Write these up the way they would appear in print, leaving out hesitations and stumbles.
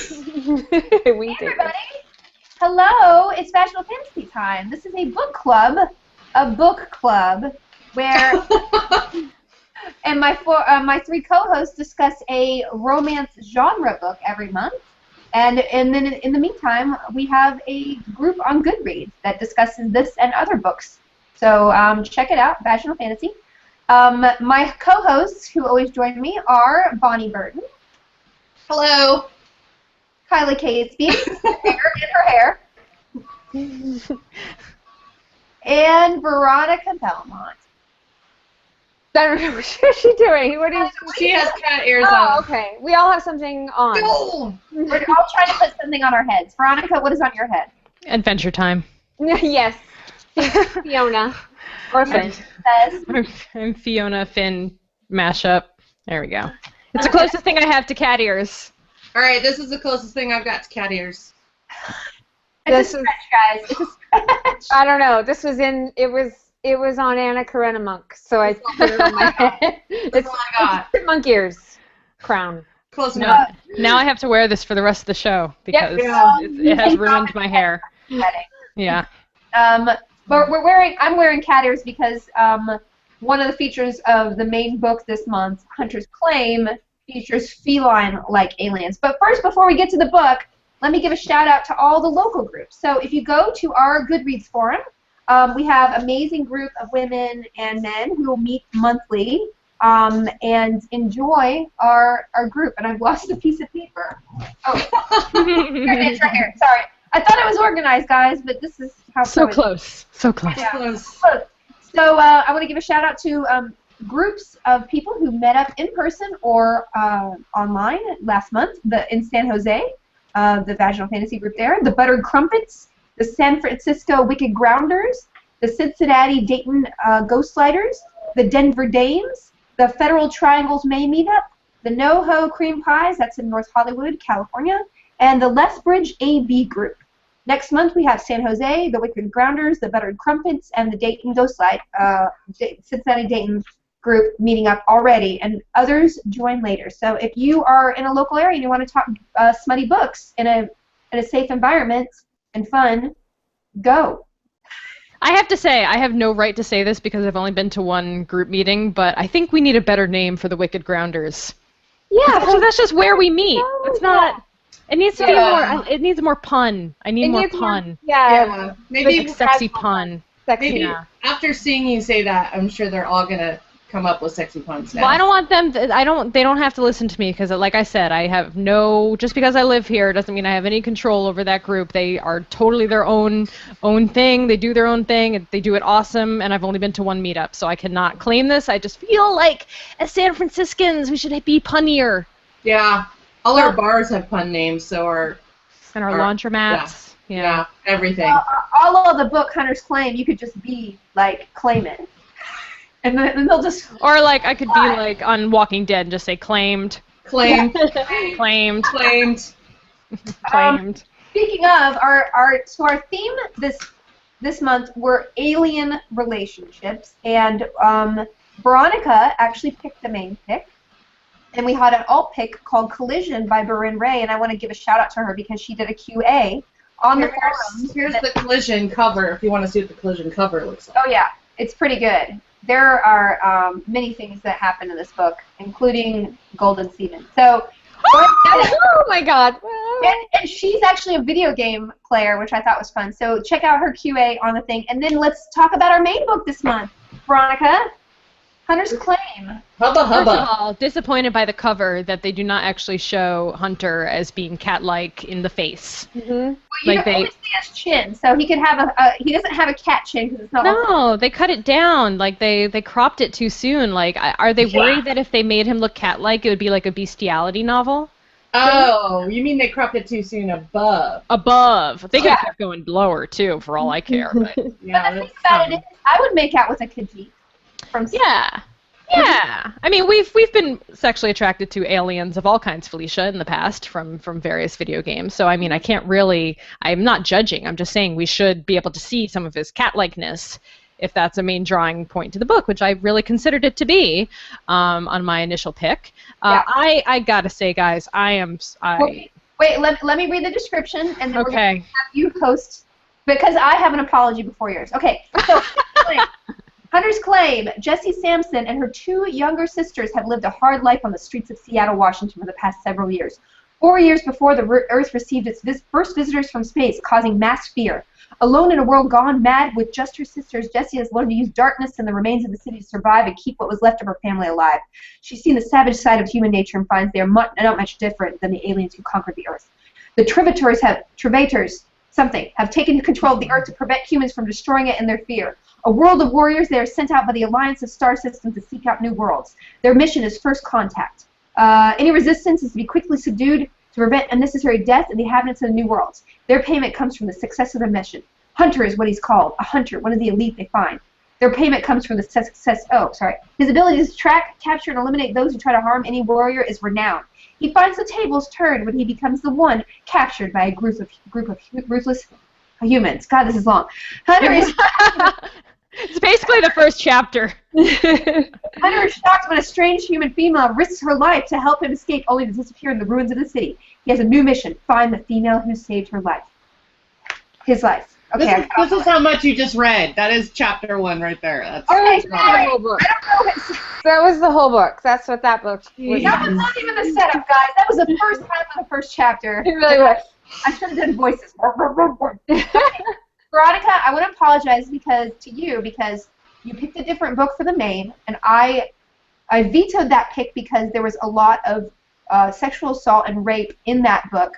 Hey, everybody. Hello, it's Vaginal Fantasy time. This is a book club where and my three co-hosts discuss a romance genre book every month. And then in the meantime, we have a group on Goodreads that discusses this and other books. So check it out, Vaginal Fantasy. My co-hosts who always join me are Bonnie Burton. Hello. Kyla Casey, her hair. And Veronica Belmont. I don't know. What is she doing? What is She has cat ears on. Oh, okay. We all have something on. No. We're all trying to put something on our heads. Veronica, what is on your head? Adventure Time. Yes. Fiona. Or Finn. I'm Fiona Finn mashup. There we go. It's the closest thing I have to cat ears. All right, this is the closest thing I've got to cat ears. It's a stretch, guys. It's a stretch. I don't know. This was in. It was on Anna Karenina Monk, so I put it on my head. That's all I got. Chipmunk ears. Crown. Close enough. Now I have to wear this for the rest of the show because it has ruined my hair. Yeah. But I'm wearing cat ears because one of the features of the main book this month, Hunter's Claim, features feline-like aliens. But first, before we get to the book, let me give a shout-out to all the local groups. So if you go to our Goodreads forum, we have an amazing group of women and men who will meet monthly and enjoy our group. And I've lost a piece of paper. Oh, here it is right here. Sorry. I thought it was organized, guys, but this is how So close. So close. Yeah. So I want to give a shout-out to groups of people who met up in person or online last month in San Jose, the Vaginal Fantasy group there, the Buttered Crumpets, the San Francisco Wicked Grounders, the Cincinnati Dayton Ghostlighters, the Denver Dames, the Federal Triangles May Meetup, the NoHo Cream Pies, that's in North Hollywood, California, and the Lethbridge AB group. Next month we have San Jose, the Wicked Grounders, the Buttered Crumpets, and the Dayton Ghostlight, Cincinnati Dayton group meeting up already, and others join later. So if you are in a local area and you want to talk smutty books in a safe environment and fun, go. I have to say, I have no right to say this because I've only been to one group meeting, but I think we need a better name for the Wicked Grounders. Yeah, That's just where we meet. It's not. It needs to be more. It needs more pun. I need more pun. Yeah. Maybe Like sexy pun. Sexy. Maybe after seeing you say that, I'm sure they're all gonna come up with sexy puns now. Well, I don't want them. They don't have to listen to me because, like I said, I have no. Just because I live here doesn't mean I have any control over that group. They are totally their own thing. They do their own thing. And they do it awesome. And I've only been to one meetup, so I cannot claim this. I just feel like, as San Franciscans, we should be punnier. Yeah. All our bars have pun names, so our laundromats. Yeah, everything. All of the book Hunter's Claim, you could just be like claim it. And then they'll just... Or like I could be like on Walking Dead and just say claimed. Claimed. Claimed. Claimed. Claimed. Speaking of, our theme this month were alien relationships, and Veronica actually picked the main pick, and we had an alt pick called Collision by Berin Ray, and I want to give a shout out to her because she did a QA on the forums. Here's the Collision cover if you want to see what the Collision cover looks like. Oh yeah, it's pretty good. There are many things that happen in this book, including golden semen. So, Oh my God! and she's actually a video game player, which I thought was fun. So check out her QA on the thing, and then let's talk about our main book this month, Veronica, Hunter's Claim. Hubba First of hubba. all, disappointed by the cover that they do not actually show Hunter as being cat-like in the face. Mm-hmm. Well, you Like can only see his chin, so he could have he doesn't have a cat chin because it's not. No, they cut it down. Like they cropped it too soon. Like, are they worried that if they made him look cat-like, it would be like a bestiality novel? Oh, you mean they cropped it too soon above? Above. They could have kept going lower too, for all I care. But Yeah, But the thing about it is, I would make out with a Khajiit from. yeah. Yeah, I mean we've been sexually attracted to aliens of all kinds, Felicia, in the past from various video games. So I mean I'm not judging. I'm just saying we should be able to see some of his cat-likeness if that's a main drawing point to the book, which I really considered it to be on my initial pick. I gotta say, guys, Wait, let me read the description, and then we're going Okay. to have you host, because I have an apology before yours. Okay, so Hunters claim Jessie Sampson and her 2 younger sisters have lived a hard life on the streets of Seattle, Washington for the past several years. 4 years before the Earth received its first visitors from space, causing mass fear. Alone in a world gone mad with just her sisters, Jessie has learned to use darkness and the remains of the city to survive and keep what was left of her family alive. She's seen the savage side of human nature and finds they are not much different than the aliens who conquered the Earth. The Trivators have taken control of the Earth to prevent humans from destroying it in their fear. A world of warriors, they are sent out by the Alliance of Star Systems to seek out new worlds. Their mission is first contact. Any resistance is to be quickly subdued to prevent unnecessary death in the inhabitants of the new worlds. Their payment comes from the success of their mission. Hunter is what he's called, a hunter, one of the elite they find. Their payment comes from the success. His ability to track, capture, and eliminate those who try to harm any warrior is renowned. He finds the tables turned when he becomes the one captured by a group of ruthless humans. God, this is long. Hunter is It's basically the first chapter. Hunter is shocked when a strange human female risks her life to help him escape, only to disappear in the ruins of the city. He has a new mission: find the female who saved her life. His life. Okay. This is how much you just read. That is chapter 1 right there. That's Okay, The sorry. whole book. I don't know. That was the whole book. That's what that book was. That was not even the setup, guys. That was the first half of the first chapter. It really was. I should have done voices. Veronica, I want to apologize because you picked a different book for the main, and I vetoed that pick because there was a lot of sexual assault and rape in that book,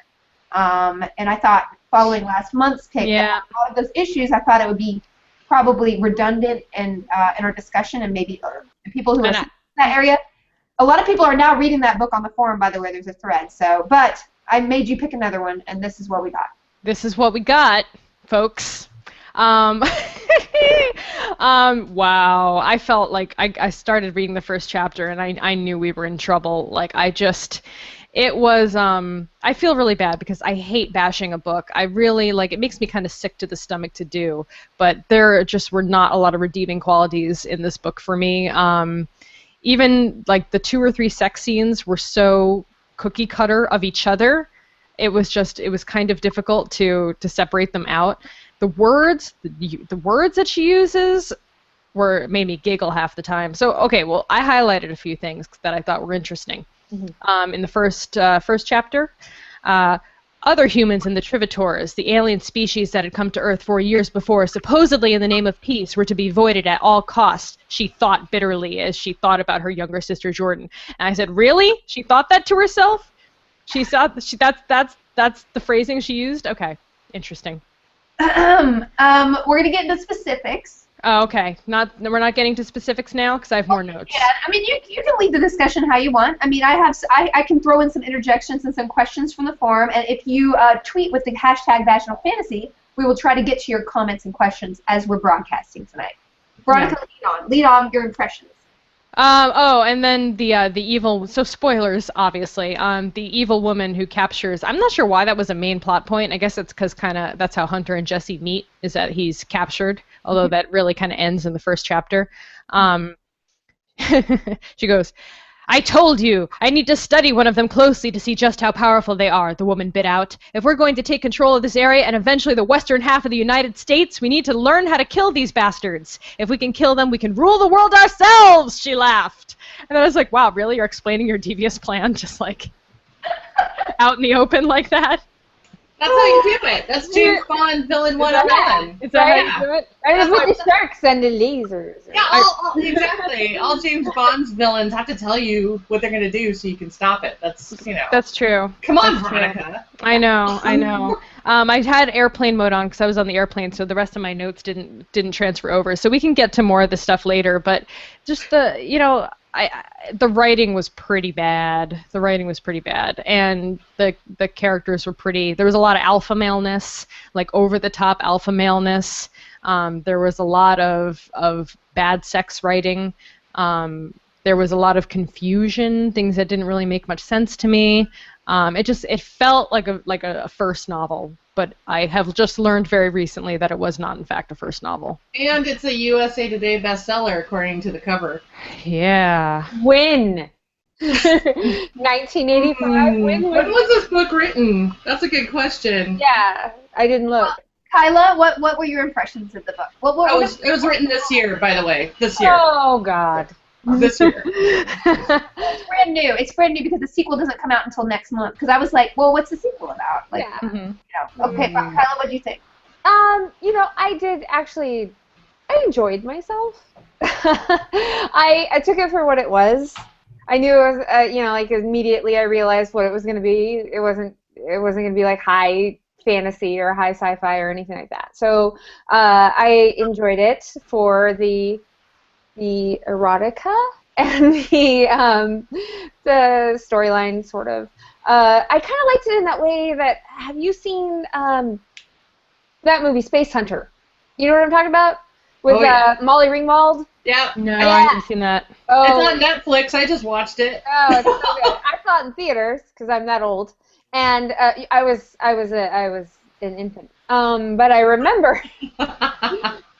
and I thought following last month's pick, Yeah. all of those issues, I thought it would be probably redundant in our discussion, and maybe people who are in that area. A lot of people are now reading that book on the forum, by the way. There's a thread. So, but I made you pick another one, and this is what we got. This is what we got, folks. Wow. I felt like I started reading the first chapter and I knew we were in trouble. Like it was, I feel really bad because I hate bashing a book. I really, it makes me kind of sick to the stomach to do, but there just were not a lot of redeeming qualities in this book for me. Even, the 2 or 3 sex scenes were so cookie cutter of each other. It was kind of difficult to separate them out. The words that she uses made me giggle half the time. So, okay, well, I highlighted a few things that I thought were interesting. Mm-hmm. In the first chapter, other humans in the Trivators, the alien species that had come to Earth 4 years before, supposedly in the name of peace, were to be voided at all costs, she thought bitterly as she thought about her younger sister Jordan. And I said, really? She thought that to herself? She thought that's the phrasing she used? Okay, interesting. We're going to get into specifics. Oh, okay. We're not getting to specifics now because I have more notes. Yeah, I mean, you can lead the discussion how you want. I mean, I can throw in some interjections and some questions from the forum, and if you tweet with the hashtag Vaginal Fantasy, we will try to get to your comments and questions as we're broadcasting tonight. Veronica, lead on your impressions. And then the evil, so spoilers, obviously, the evil woman who captures, I'm not sure why that was a main plot point. I guess it's because that's how Hunter and Jessie meet, is that he's captured, although that really kind of ends in the first chapter. She goes, I told you, I need to study one of them closely to see just how powerful they are, the woman bit out. If we're going to take control of this area and eventually the western half of the United States, we need to learn how to kill these bastards. If we can kill them, we can rule the world ourselves, she laughed. And I was like, wow, really? You're explaining your devious plan just out in the open like that? That's how you do it. That's James Bond villain 101. Is that how you do it? Right with the sharks and the lasers. Yeah, exactly. All James Bond's villains have to tell you what they're going to do so you can stop it. That's true. Come on, Veronica. I know. I had airplane mode on because I was on the airplane, so the rest of my notes didn't transfer over. So we can get to more of this stuff later, but just the writing was pretty bad. And the characters were pretty. There was a lot of alpha maleness, over the top alpha maleness. There was a lot of bad sex writing. There was a lot of confusion, things that didn't really make much sense to me. It felt like a first novel, but I have just learned very recently that it was not, in fact, a first novel. And it's a USA Today bestseller, according to the cover. Yeah. When? 1985. When When was this book written? That's a good question. Yeah, I didn't look. Kyla, what were your impressions of the book? It was written this year, by the way. This year. Oh God. This year. It's brand new. It's brand new because the sequel doesn't come out until next month. Because I was like, well, what's the sequel about? Like, Yeah. Mhm. you know. Okay, Kyla, what do you think? You know, I did actually. I enjoyed myself. I took it for what it was. I knew it was, you know, like immediately I realized what it was going to be. It wasn't going to be like high fantasy or high sci-fi or anything like that. So I enjoyed it for the erotica and the storyline sort of. I kind of liked it in that way that, have you seen that movie Space Hunter? You know what I'm talking about? With Molly Ringwald? Yeah. No, Yeah. I haven't seen that. Oh, It's on Netflix. I just watched it. oh, it's so good. I saw it in theaters because I'm that old, and I was an infant. But I remember, but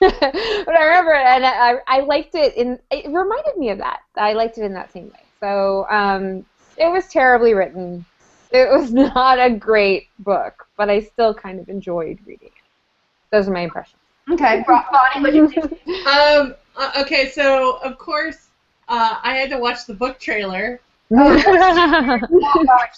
I remember it, and I liked it. It reminded me of that. I liked it in that same way. So it was terribly written. It was not a great book, but I still kind of enjoyed reading it. Those are my impressions. Okay, Bonnie, what do you think? Okay, so of course I had to watch the book trailer. Oh gosh,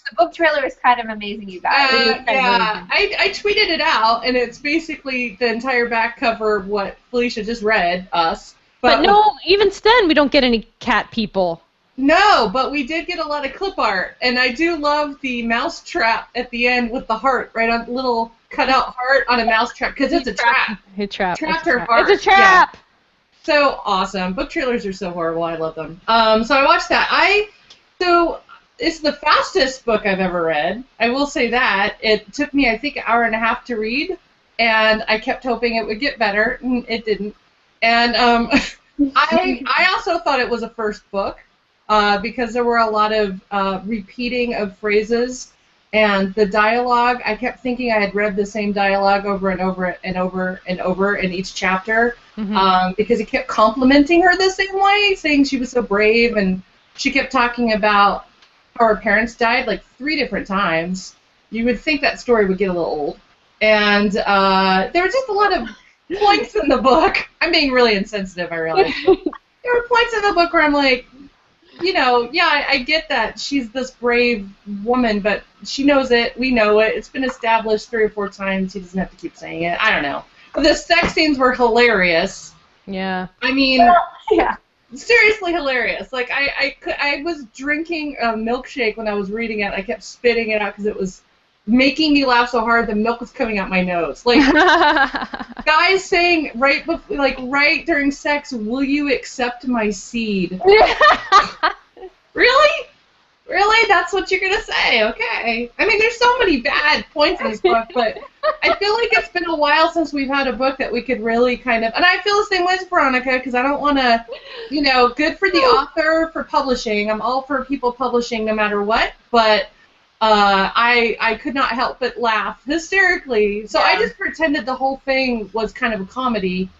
the book trailer is kind of amazing, you guys. Yeah, I tweeted it out, and it's basically the entire back cover of what Felicia just read us. But no, even then, we don't get any cat people. No, but we did get a lot of clip art, and I do love the mouse trap at the end with the heart, right on little cutout heart on a mouse trap, because it's a trap. It's a trap. Trapped her heart. It's a trap. Yeah. So awesome. Book trailers are so horrible. I love them. So I watched that. So it's the fastest book I've ever read. I will say that. It took me, I think, an hour and a half to read, and I kept hoping it would get better, and it didn't. And I also thought it was a first book because there were a lot of repeating of phrases, and the dialogue, I kept thinking I had read the same dialogue over and over and over and over in each chapter because he kept complimenting her the same way, saying she was so brave, and she kept talking about how her parents died like 3 different times. You would think that story would get a little old. And there were just a lot of points in the book. I'm being really insensitive, I realize. There were points in the book where I'm like, you know, yeah, I get that she's this brave woman, but she knows it. We know it. It's been established 3 or 4 times. He doesn't have to keep saying it. I don't know. But the sex scenes were hilarious. Yeah. I mean, Yeah. seriously hilarious. Like, I was drinking a milkshake when I was reading it. I kept spitting it out because it was making me laugh so hard the milk was coming out my nose. Like, guys saying right during sex, "Will you accept my seed?" Really? Really? That's what you're gonna say? Okay. I mean, there's so many bad points in this book, but I feel like it's been a while since we've had a book that we could really kind of, and I feel the same way as Veronica, because I don't want to, you know, good for the author for publishing. I'm all for people publishing no matter what, but I could not help but laugh hysterically. So I just pretended the whole thing was kind of a comedy,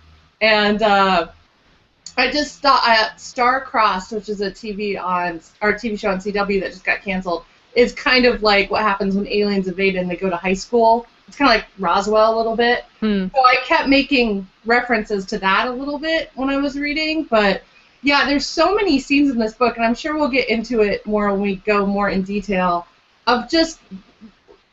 and I just thought Star-Crossed, which is a TV show on CW that just got canceled, is kind of like what happens when aliens invade and they go to high school. It's kind of like Roswell a little bit. So I kept making references to that a little bit when I was reading, but yeah, there's so many scenes in this book, and I'm sure we'll get into it more when we go more in detail, of just,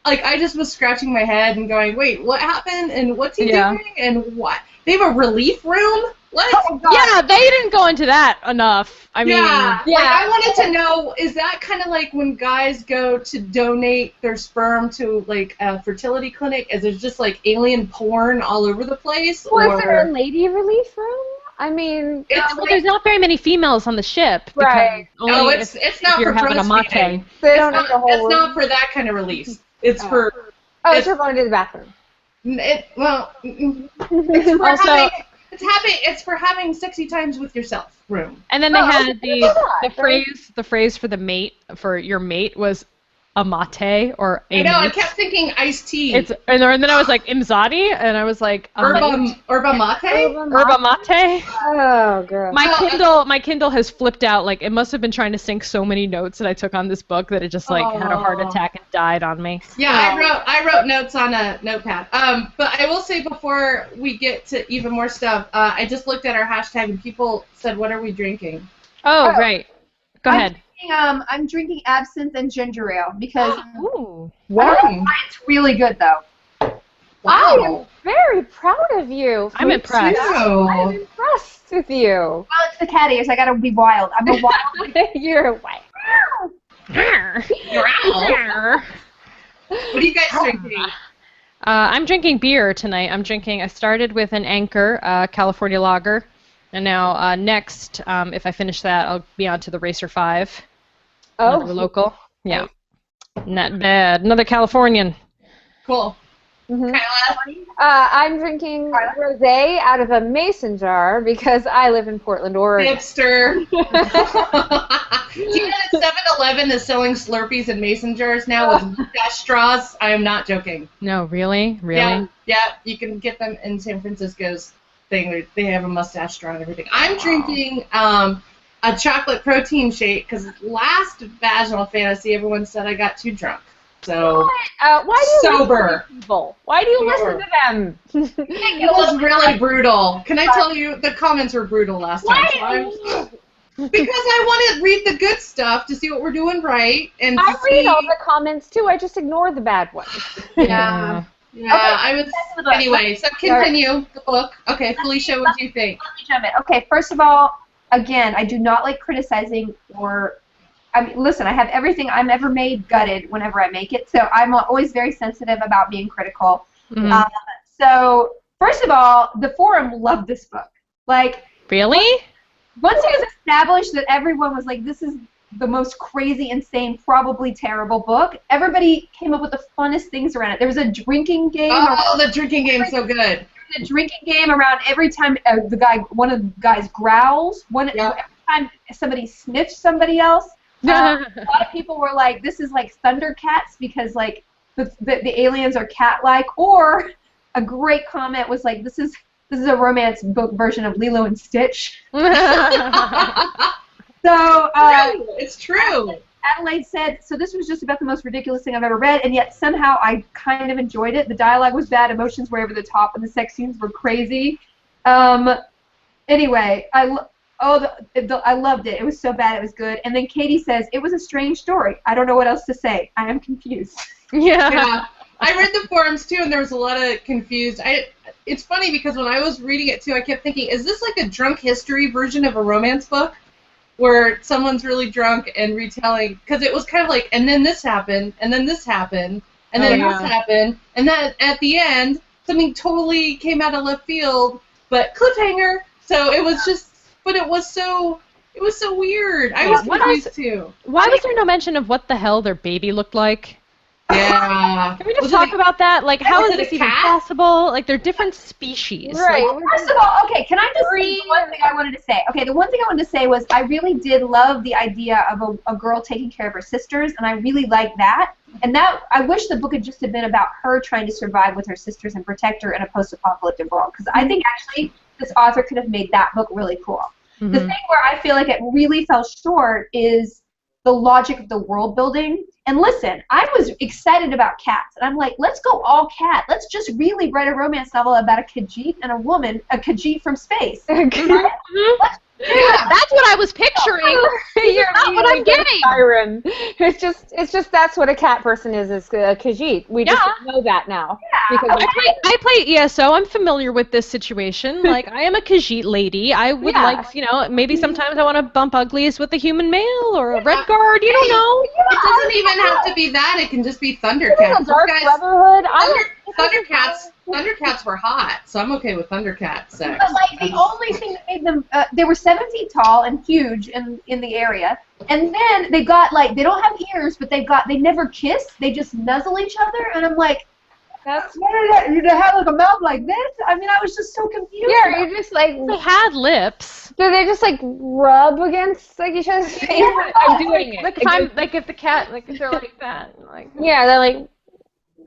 like, I just was scratching my head and going, wait, what happened, and what's he doing, and what? They have a relief room? What? Oh, God. Yeah, they didn't go into that enough. I mean, Like, I wanted to know, is that kind of like when guys go to donate their sperm to, like, a fertility clinic? Is there just, like, alien porn all over the place? Was there a lady relief room? I mean, well, there's not very many females on the ship. Right. No, it's not you're for having a mate. breastfeeding. they don't need a whole It's room. not for that kind of release. It's for... Oh, it's for going to the bathroom. It's for having sexy times with yourself room. And then they had the phrase for the mate, for your mate, was a mate or a I know. I mate. kept thinking iced tea. And then I was like imzadi, and I was like Yerba mate. Yerba mate. Oh, girl. My Kindle has flipped out. Like it must have been trying to sync so many notes that I took on this book that it just like had a heart attack and died on me. Yeah, I wrote notes on a notepad. But I will say before we get to even more stuff, I just looked at our hashtag and people said, "What are we drinking?" Oh, right. Go ahead. I'm drinking absinthe and ginger ale because Ooh. Wow. it's really good though. I am very proud of you. I'm impressed. I'm impressed with you. Well, it's the cat ears. I gotta be wild. I'm a wild. You're white. What are you guys drinking? I'm drinking beer tonight. I started with an Anchor, California Lager. And now next, if I finish that, I'll be on to the Racer 5. Another local. Yeah. Not bad. Another Californian. Cool. Mm-hmm. Kyla? I'm drinking rosé out of a mason jar because I live in Portland, Oregon. Hipster. Do you know that 7-Eleven is selling Slurpees in mason jars now with mustache straws? I am not joking. No, really? Really? Yeah, you can get them in San Francisco's thing. They have a mustache straw and everything. I'm drinking a chocolate protein shake because last Vaginal Fantasy, everyone said I got too drunk. So why do you sober. listen to people? Why do you listen to them? It was really brutal. Can I tell you, the comments were brutal last time. Because I want to read the good stuff to see what we're doing right. And I read all the comments too. I just ignore the bad ones. Yeah. Yeah, okay, I was. Anyway, so continue the book. Okay, Felicia, what do you think? Let me jump in. Okay, first of all, again, I do not like criticizing or. I mean, listen, I have everything I'm ever made gutted whenever I make it, so I'm always very sensitive about being critical. Mm-hmm. So, first of all, the forum loved this book. Like, really? Once it was established that everyone was like, this is the most crazy, insane, probably terrible book, everybody came up with the funnest things around it. There was a drinking game. Oh, the drinking game's so good. There was a drinking game around every time one of the guys growls, every time somebody sniffs somebody else. A lot of people were like, this is like Thundercats because like the aliens are cat-like, or a great comment was like, this is a romance book version of Lilo and Stitch. So it's true. Adelaide said, so this was just about the most ridiculous thing I've ever read, and yet somehow I kind of enjoyed it. The dialogue was bad, emotions were over the top, and the sex scenes were crazy. Anyway, I loved it. It was so bad, it was good. And then Katie says, it was a strange story. I don't know what else to say. I am confused. Yeah. I read the forums too, and there was a lot of confused. It's funny because when I was reading it too, I kept thinking, is this like a drunk history version of a romance book? Where someone's really drunk and retelling, because it was kind of like, and then this happened, and then this happened, and then this happened, and then at the end, something totally came out of left field, but cliffhanger. So it was just, but it was so weird. I was confused too. Why was there no mention of what the hell their baby looked like? Yeah. Can we just talk about that? Like, how is this even possible? Like, they're different species. Right. Like, first of all, okay, can I just say one thing I wanted to say? Okay, the one thing I wanted to say was I really did love the idea of a girl taking care of her sisters, and I really liked that. And that, I wish the book had just been about her trying to survive with her sisters and protect her in a post-apocalyptic world. Because I think, actually, this author could have made that book really cool. Mm-hmm. The thing where I feel like it really fell short is the logic of the world building. And listen, I was excited about cats, and I'm like, let's go all cat. Let's just really write a romance novel about a Khajiit and a woman, a Khajiit from space. Yeah, that's what I was picturing. You're not what I'm getting. Skyrim. It's just that's what a cat person is a Khajiit. We just know that now. Yeah. Because I play ESO. I'm familiar with this situation. Like, I am a Khajiit lady. I would like, maybe sometimes I want to bump uglies with a human male or a red guard. You don't know. It doesn't even have to be that. It can just be Thundercats. Dark Brotherhood. Thundercats were hot, so I'm okay with Thundercat sex. But like the only thing that made them, they were 7 feet tall and huge in the area, and then they got like, they don't have ears, but they never kiss. They just nuzzle each other, and I'm like, That's What did that? You have like a mouth like this? I mean, I was just so confused. yeah. You just like They had lips. do they just like rub against like each other's face? Yeah. I'm doing it. Like if I'm like if the cat like if they're like that like Yeah, they're like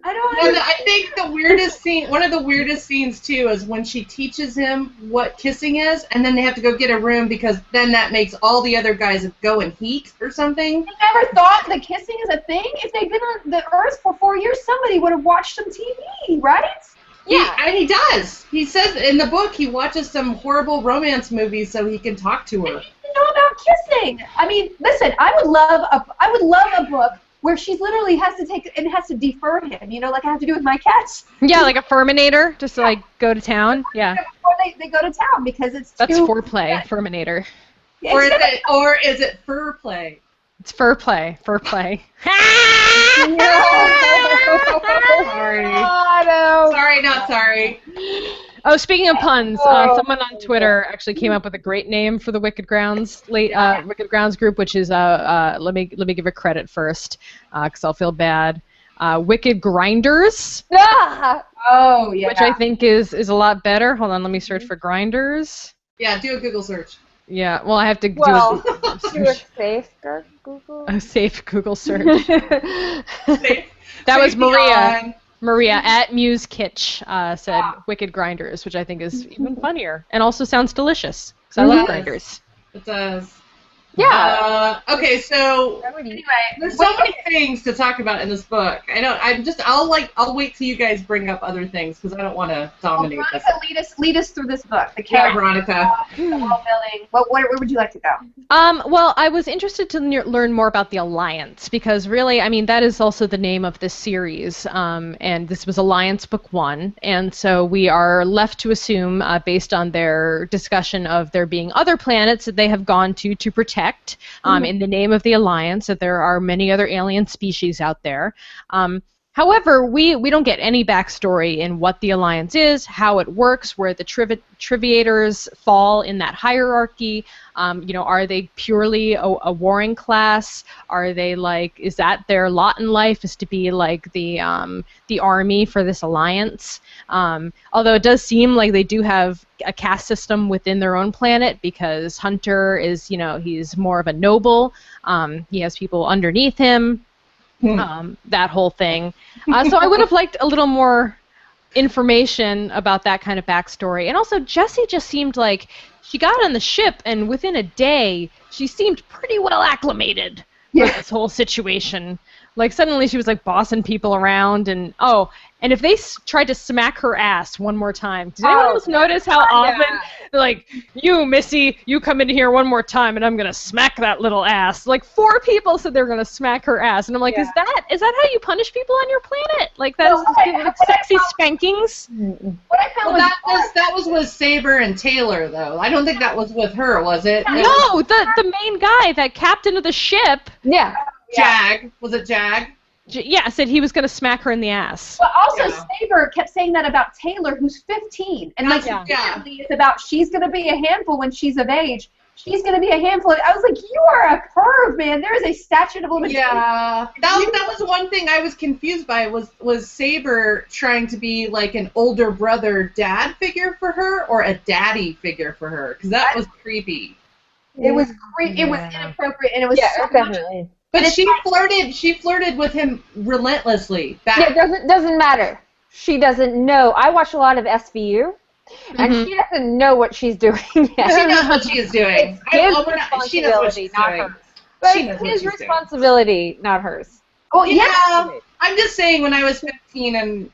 I don't And understand. I think the weirdest scene, one of the weirdest scenes too, is when she teaches him what kissing is, and then they have to go get a room because then that makes all the other guys go in heat or something. I never thought that kissing is a thing. If they've been on the Earth for 4 years, somebody would have watched some TV, right? yeah. And he does. He says in the book he watches some horrible romance movies so he can talk to her. I didn't know about kissing. I mean, listen, I would love a book where she's literally has to take and has to defer him. You know, like I have to do with my cats. yeah, like a Furminator, just to like go to town. Yeah. Before they go to town because it's That's too. foreplay, Furminator. Or is it fur play? It's fur play. Sorry. Sorry, not sorry. Oh, speaking of puns, someone on Twitter actually came up with a great name for the Wicked Grounds Wicked Grounds group, which is let me give it credit first, because I'll feel bad. Wicked Grinders, Ah! Oh yeah. which I think is a lot better. Hold on, let me search for Grinders. Yeah, do a Google search. Yeah, well, I have to Well, do do a safe Google. a safe Google search. Safe- That was safety Maria. on. Maria at Muse Kitsch said Wicked Grinders, which I think is even funnier and also sounds delicious because I love Yes. grinders. It does. Yeah. Okay, so Anyway, there's so many things to talk about in this book. I'll wait till you guys bring up other things because I don't want to dominate this. Veronica, lead us through this book. The Yeah, character, Veronica. the world building. Where would you like to go? Well, I was interested to learn more about the Alliance because really, I mean, that is also the name of this series, and this was Alliance Book 1, and so we are left to assume, based on their discussion of there being other planets that they have gone to protect, in the name of the Alliance, that there are many other alien species out there. However, we don't get any backstory in what the Alliance is, how it works, where the Triviators fall in that hierarchy. Are they purely a warring class? Are they like, is that their lot in life, is to be like the army for this Alliance? Although it does seem like they do have a caste system within their own planet because Hunter is, he's more of a noble. He has people underneath him. That whole thing. So I would have liked a little more information about that kind of backstory. And also, Jessie just seemed like she got on the ship, and within a day, she seemed pretty well acclimated for this whole situation. Like, suddenly she was, like, bossing people around, and if they tried to smack her ass one more time, did anyone else notice how often, like, you, Missy, you come in here one more time, and I'm going to smack that little ass. Like, 4 people said they were going to smack her ass, and I'm like, is that how you punish people on your planet? Like, that's like sexy spankings? What I found That was with Saber and Taylor, though. I don't think that was with her, was it? No, the main guy, that captain of the ship. Yeah. Jag. Was it Jag? Said he was going to smack her in the ass. But also, Saber kept saying that about Taylor, who's 15. And like, it's about she's going to be a handful when she's of age. She's going to be a handful. I was like, you are a perv, man. There is a statute of limitations. Yeah. That was one thing I was confused by, was Saber trying to be like an older brother dad figure for her or a daddy figure for her? Because that was creepy. It was creepy. It was inappropriate, and it was so definitely. But she flirted with him relentlessly. It doesn't matter. She doesn't know. I watch a lot of SVU, and she doesn't know what she's doing yet. She knows what she is doing. She knows what she's doing. Not hers. But it's his responsibility, not hers. Well, yeah. I'm just saying when I was 15 and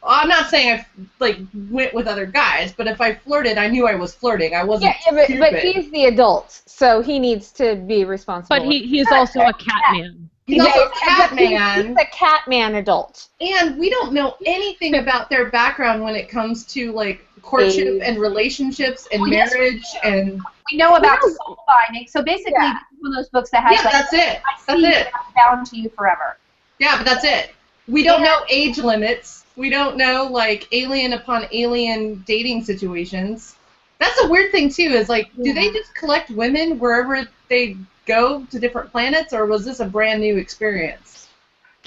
I'm not saying I went with other guys, but if I flirted, I knew I was flirting. I wasn't stupid. But he's the adult, so he needs to be responsible. But he is also a cat man. He's also a cat man. He's a cat man adult. And we don't know anything about their background when it comes to like courtship and relationships and marriage and. We know about soul binding, so basically, this is one of those books that has that's it. That's it. Bound to you forever. Yeah, but that's it. We don't know age limits. We don't know, like, alien upon alien dating situations. That's a weird thing, too, is, like, do they just collect women wherever they go to different planets, or was this a brand new experience?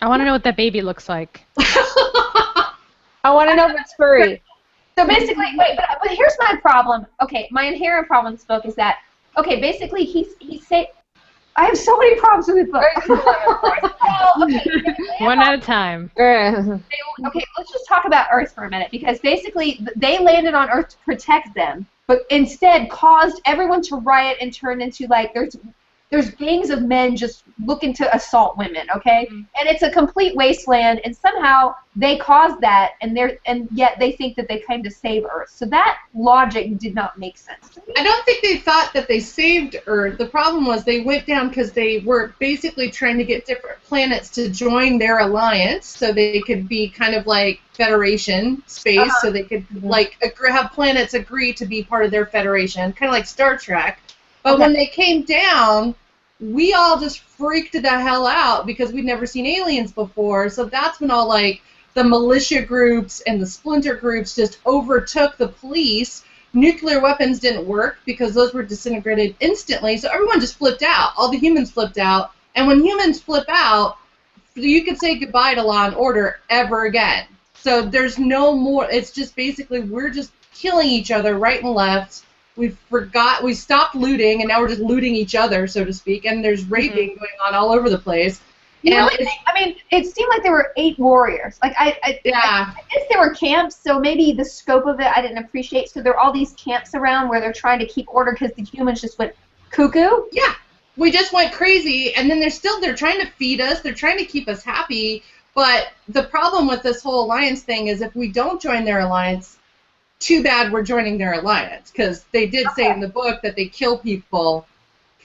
I want to know what that baby looks like. I want to know if it's furry. So basically, but here's my problem. Okay, my inherent problem with this book is that, okay, basically he's saying, I have so many problems with this book. Well, okay, One at a time. okay, let's just talk about Earth for a minute, because basically they landed on Earth to protect them, but instead caused everyone to riot and turn into, like, there's gangs of men just looking to assault women, okay? Mm-hmm. And it's a complete wasteland, and somehow they caused that, and yet they think that they came to save Earth. So that logic did not make sense to me. I don't think they thought that they saved Earth. The problem was they went down because they were basically trying to get different planets to join their alliance so they could be kind of like Federation space, so they could like have planets agree to be part of their Federation, kind of like Star Trek. But when they came down, we all just freaked the hell out because we'd never seen aliens before. So that's when all, like, the militia groups and the splinter groups just overtook the police. Nuclear weapons didn't work because those were disintegrated instantly. So everyone just flipped out. All the humans flipped out. And when humans flip out, you can say goodbye to law and order ever again. So there's no more. It's just basically we're just killing each other right and left. We stopped looting, and now we're just looting each other, so to speak, and there's raping going on all over the place. I mean, it seemed like there were 8 warriors. Like, I guess there were camps, so maybe the scope of it I didn't appreciate. So there are all these camps around where they're trying to keep order because the humans just went cuckoo. Yeah, we just went crazy, and then they're trying to feed us, they're trying to keep us happy, but the problem with this whole alliance thing is if we don't join their alliance, too bad we're joining their alliance, because they did say in the book that they kill people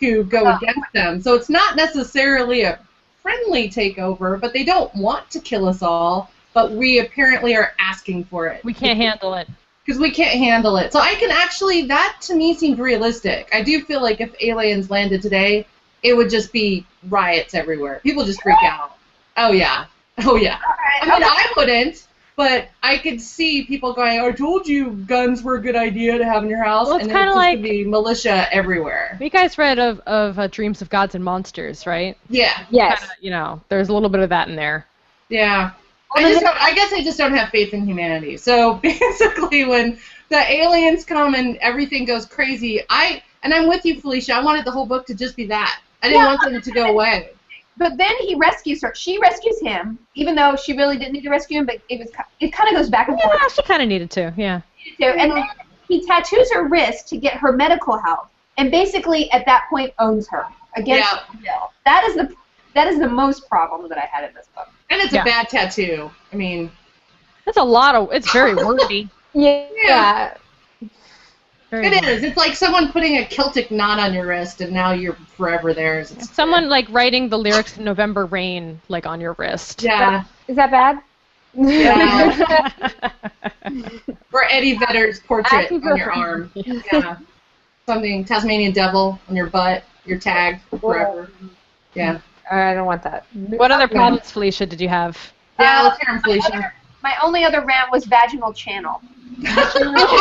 who go against them. So it's not necessarily a friendly takeover, but they don't want to kill us all, but we apparently are asking for it. We can't handle it. Because we can't handle it. So I can actually, that to me seemed realistic. I do feel like if aliens landed today, it would just be riots everywhere. People just freak out. Oh, yeah. Oh, yeah. I mean, I wouldn't. But I could see people going, I told you guns were a good idea to have in your house, well, it's and then kind it's of just like going to be militia everywhere. You guys read of Dreams of Gods and Monsters, right? Yeah. Yes. Kinda, there's a little bit of that in there. Yeah. I guess I just don't have faith in humanity. So basically when the aliens come and everything goes crazy, and I'm with you, Felicia, I wanted the whole book to just be that. I didn't want them to go away. But then he rescues her. She rescues him, even though she really didn't need to rescue him. But it kind of goes back and forth. Yeah, she kind of needed to. Yeah. And then he tattoos her wrist to get her medical help, and basically at that point owns her against her will. That is the most problem that I had in this book. And it's a bad tattoo. I mean, that's a lot of. It's very wordy. Yeah. It is. It's like someone putting a Celtic knot on your wrist, and now you're forever theirs. It's someone like writing the lyrics to November Rain like on your wrist. Yeah. Is that bad? Yeah. Or Eddie Vedder's portrait on your arm. Yeah. Something Tasmanian Devil on your butt. You're tagged forever. Yeah. I don't want that. What other problems, Felicia, did you have? Yeah, let's hear them, Felicia. My only other rant was vaginal channel. Fisting!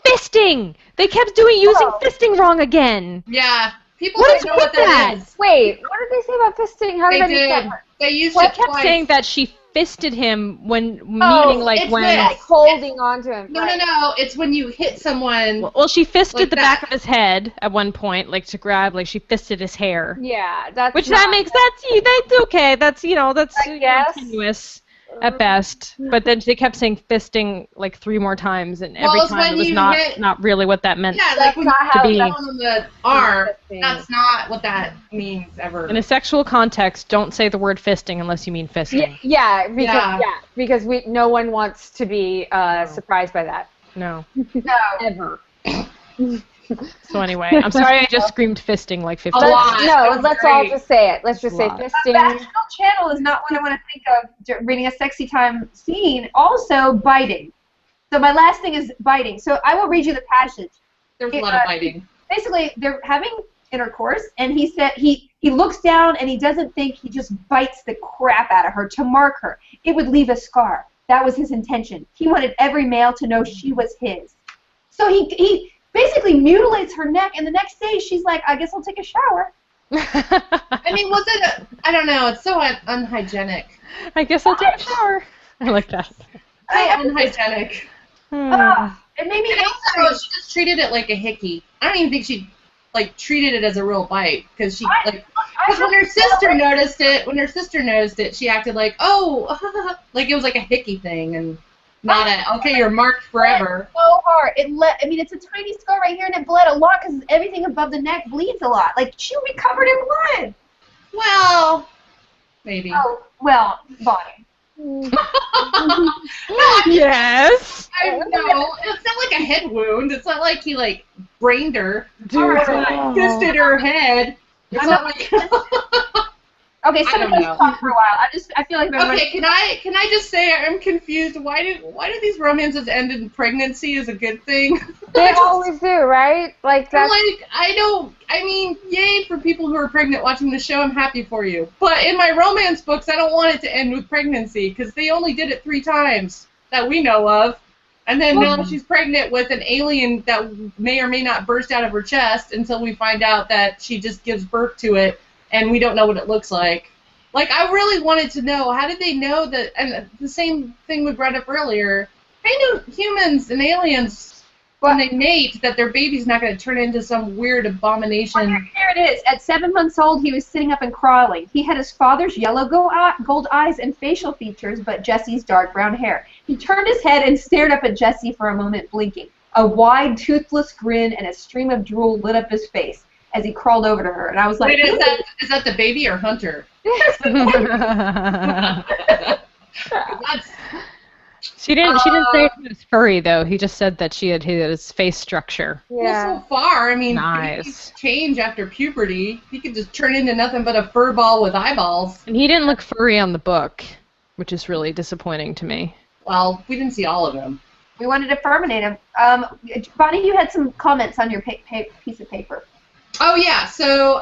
Fisting! They kept using fisting wrong again. Yeah. People What don't is know with what that is. Wait, what did they say about fisting? How did They did. They used Well, it I kept twice. saying that she fisted him when, meaning like it's when... this. Like holding on to him. No. It's when you hit someone. Well, she fisted like the that. back of his head at one point, like to grab, like she fisted his hair. Yeah, that's Which not, that makes, that's okay. That's, that's I guess. continuous at best. But then they kept saying fisting like 3 more times, and every Well, it's time when it was you not hit- not really what that meant. Yeah, like That's when not you how hit that's- someone on the arm. fisting. That's not what that means ever. In a sexual context, don't say the word fisting unless you mean fisting. Because no one wants to be surprised by that. No. No. Ever. So anyway, I'm sorry I just screamed fisting like 50 A times. lot. No, That's let's all great. just say it. Let's just say Lot. fisting. Vaginal channel is not what I want to think of reading a sexy time scene. Also, biting. So my last thing is biting. So I will read you the passage. There's a lot of biting. Basically, they're having intercourse, and he said he looks down and he doesn't think, he just bites the crap out of her to mark her. It would leave a scar. That was his intention. He wanted every male to know she was his. So he basically mutilates her neck, and the next day she's like, I guess I'll take a shower. I mean, was it? I don't know. It's so unhygienic. I guess I'll take a shower. I like that. Unhygienic. It made me And also, she just treated it like a hickey. I don't even think she like treated it as a real bite because she because when her sister noticed it, she acted like, oh, like it was like a hickey thing and not a okay, you're marked forever. So hard. I mean, it's a tiny scar right here, and it bled a lot because everything above the neck bleeds a lot. Like she would be covered in blood. Well, maybe. Oh well, Bonnie. Yes. I know. It's not like a head wound. It's not like he like brained her Dude. or fisted her head. It's not like. Okay, I some of don't us know. talk for a while. I feel like Okay, can I just say I'm confused. Why do these romances end in pregnancy is a good thing? They always do, right? Like that's I mean, yay for people who are pregnant watching the show. I'm happy for you. But in my romance books, I don't want it to end with pregnancy because they only did it 3 times that we know of. And then now she's pregnant with an alien that may or may not burst out of her chest until we find out that she just gives birth to it and we don't know what it looks like. Like, I really wanted to know, how did they know that, and the same thing we brought up earlier, I knew humans and aliens, when they mate, that their baby's not going to turn into some weird abomination. Here it is. At 7 months old, he was sitting up and crawling. He had his father's yellow gold eyes and facial features, but Jesse's dark brown hair. He turned his head and stared up at Jesse for a moment, blinking. A wide, toothless grin and a stream of drool lit up his face as he crawled over to her, and I was like, wait, is that the baby or Hunter? She didn't say he was furry though. He just said that she had his face structure. yeah. Well, so far, I mean, Nice. babies change after puberty. He could just turn into nothing but a fur ball with eyeballs. And he didn't look furry on the book, which is really disappointing to me. Well, we didn't see all of him. we wanted to terminate him. Bonnie, you had some comments on your piece of paper. Oh, yeah, so,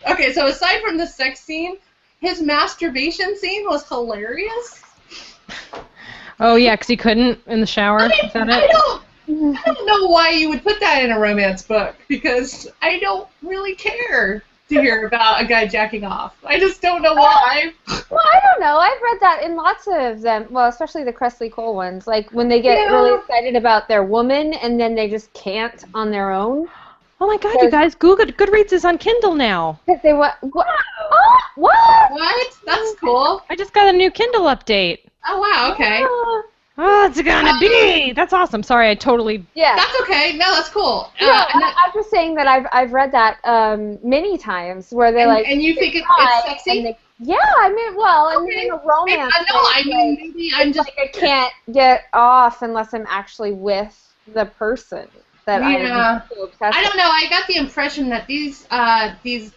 okay, so aside from the sex scene, his masturbation scene was hilarious. Oh yeah, because he couldn't in the shower. Is that it? I don't know why you would put that in a romance book, because I don't really care to hear about a guy jacking off. I just don't know why. Well, I don't know. I've read that in lots of them. Well, especially the Cressley Cole ones. Like when they get really excited about their woman and then they just can't on their own. Oh my God, you guys! Goodreads is on Kindle now. Because they what? Oh, what? What? That's cool. I just got a new Kindle update. Oh, wow, okay. Oh, it's gonna be. That's awesome. Sorry, I totally. Yeah. That's okay. No, that's cool. No, I'm just saying that I've read that many times where they're like. And you think it's sexy? Yeah, I mean, well, I mean, a romance. Maybe I'm just. Like I can't get off unless I'm actually with the person that I'm so obsessed I don't know. I got the impression that these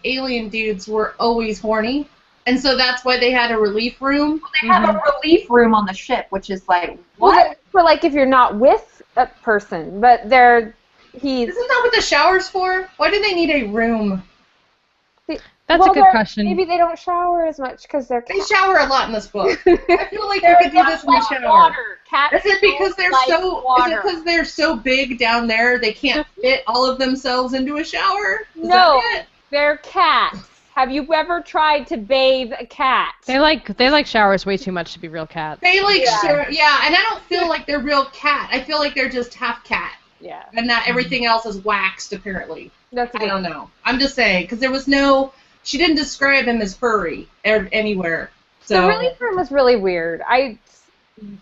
alien dudes were always horny, and so that's why they had a relief room. They have a relief room on the ship, which is like, what? Well, for like if you're not with a person, but Isn't that what the shower's for? Why do they need a room? That's a good question. Maybe they don't shower as much because they're They cats. shower a lot in this book. I feel like you could do this in the shower. Water. Cats Is it because they're like so? water. Is it because they're so big down there they can't fit all of themselves into a shower? Is No, that it? they're cats. Have you ever tried to bathe a cat? They like showers way too much to be real cats. They and I don't feel like they're real cat. I feel like they're just half cat, Yeah. and that everything else is waxed apparently. That's I don't know. I'm just saying because there was no. She didn't describe him as furry anywhere. So The relief room was really weird. I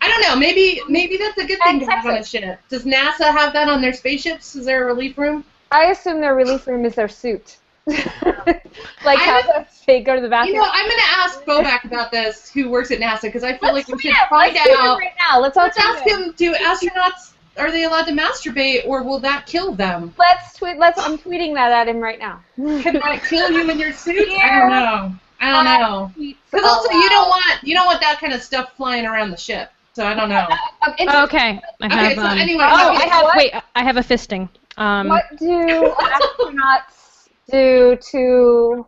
don't know. Maybe that's a good thing to have on a ship. Does NASA have that on their spaceships? Is there a relief room? assume their relief room is their suit. Like how they go to the bathroom. You know, I'm going to ask Bobak about this, who works at NASA, because I feel like we should Let's find do it out. right now. Let's ask him, do astronauts, are they allowed to masturbate, or will that kill them? I'm tweeting that at him right now. Can that kill you in your suit? I don't know. Because also, you don't want that kind of stuff flying around the ship. So I don't know. Okay. I have a fisting. What do astronauts do to...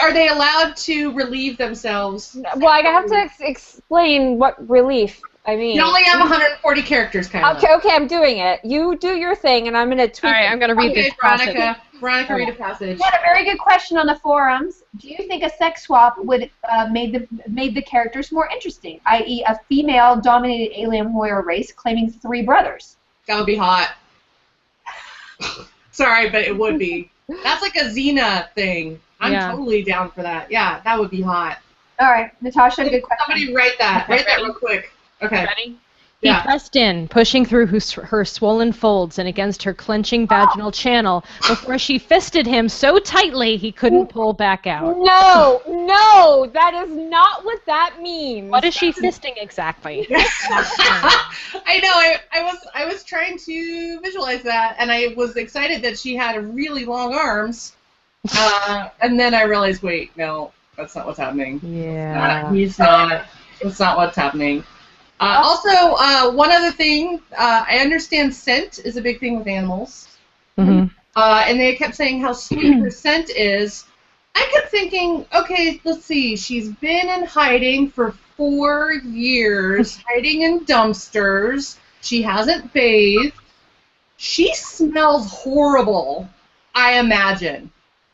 Are they allowed to relieve themselves? Well, I have to explain what relief I mean, You only have 140 characters, Kyla. okay, I'm doing it. You do your thing, and I'm gonna tweet. All right, I'm gonna read Okay, this passage. Veronica, read a passage. We had a very good question on the forums. Do you think a sex swap would made the characters more interesting, i.e., a female-dominated alien warrior race claiming 3 brothers? That would be hot. Sorry, but it would be. That's like a Xena thing. I'm totally down for that. Yeah, that would be hot. All right, Natasha, good question. Somebody write that. Okay, Write that ready? real quick. Okay. Ready? Yeah. He pressed in, pushing through her swollen folds and against her clenching vaginal channel before she fisted him so tightly he couldn't pull back out. No, that is not what that means. What is she fisting exactly? I know. I was trying to visualize that, and I was excited that she had really long arms. And then I realized, wait, no, that's not what's happening. Yeah. He's not. That's not what's happening. Also, one other thing, I understand scent is a big thing with animals. Mm-hmm. And they kept saying how sweet her scent is. I kept thinking, okay, let's see, she's been in hiding for 4 years, hiding in dumpsters. She hasn't bathed. She smells horrible, I imagine.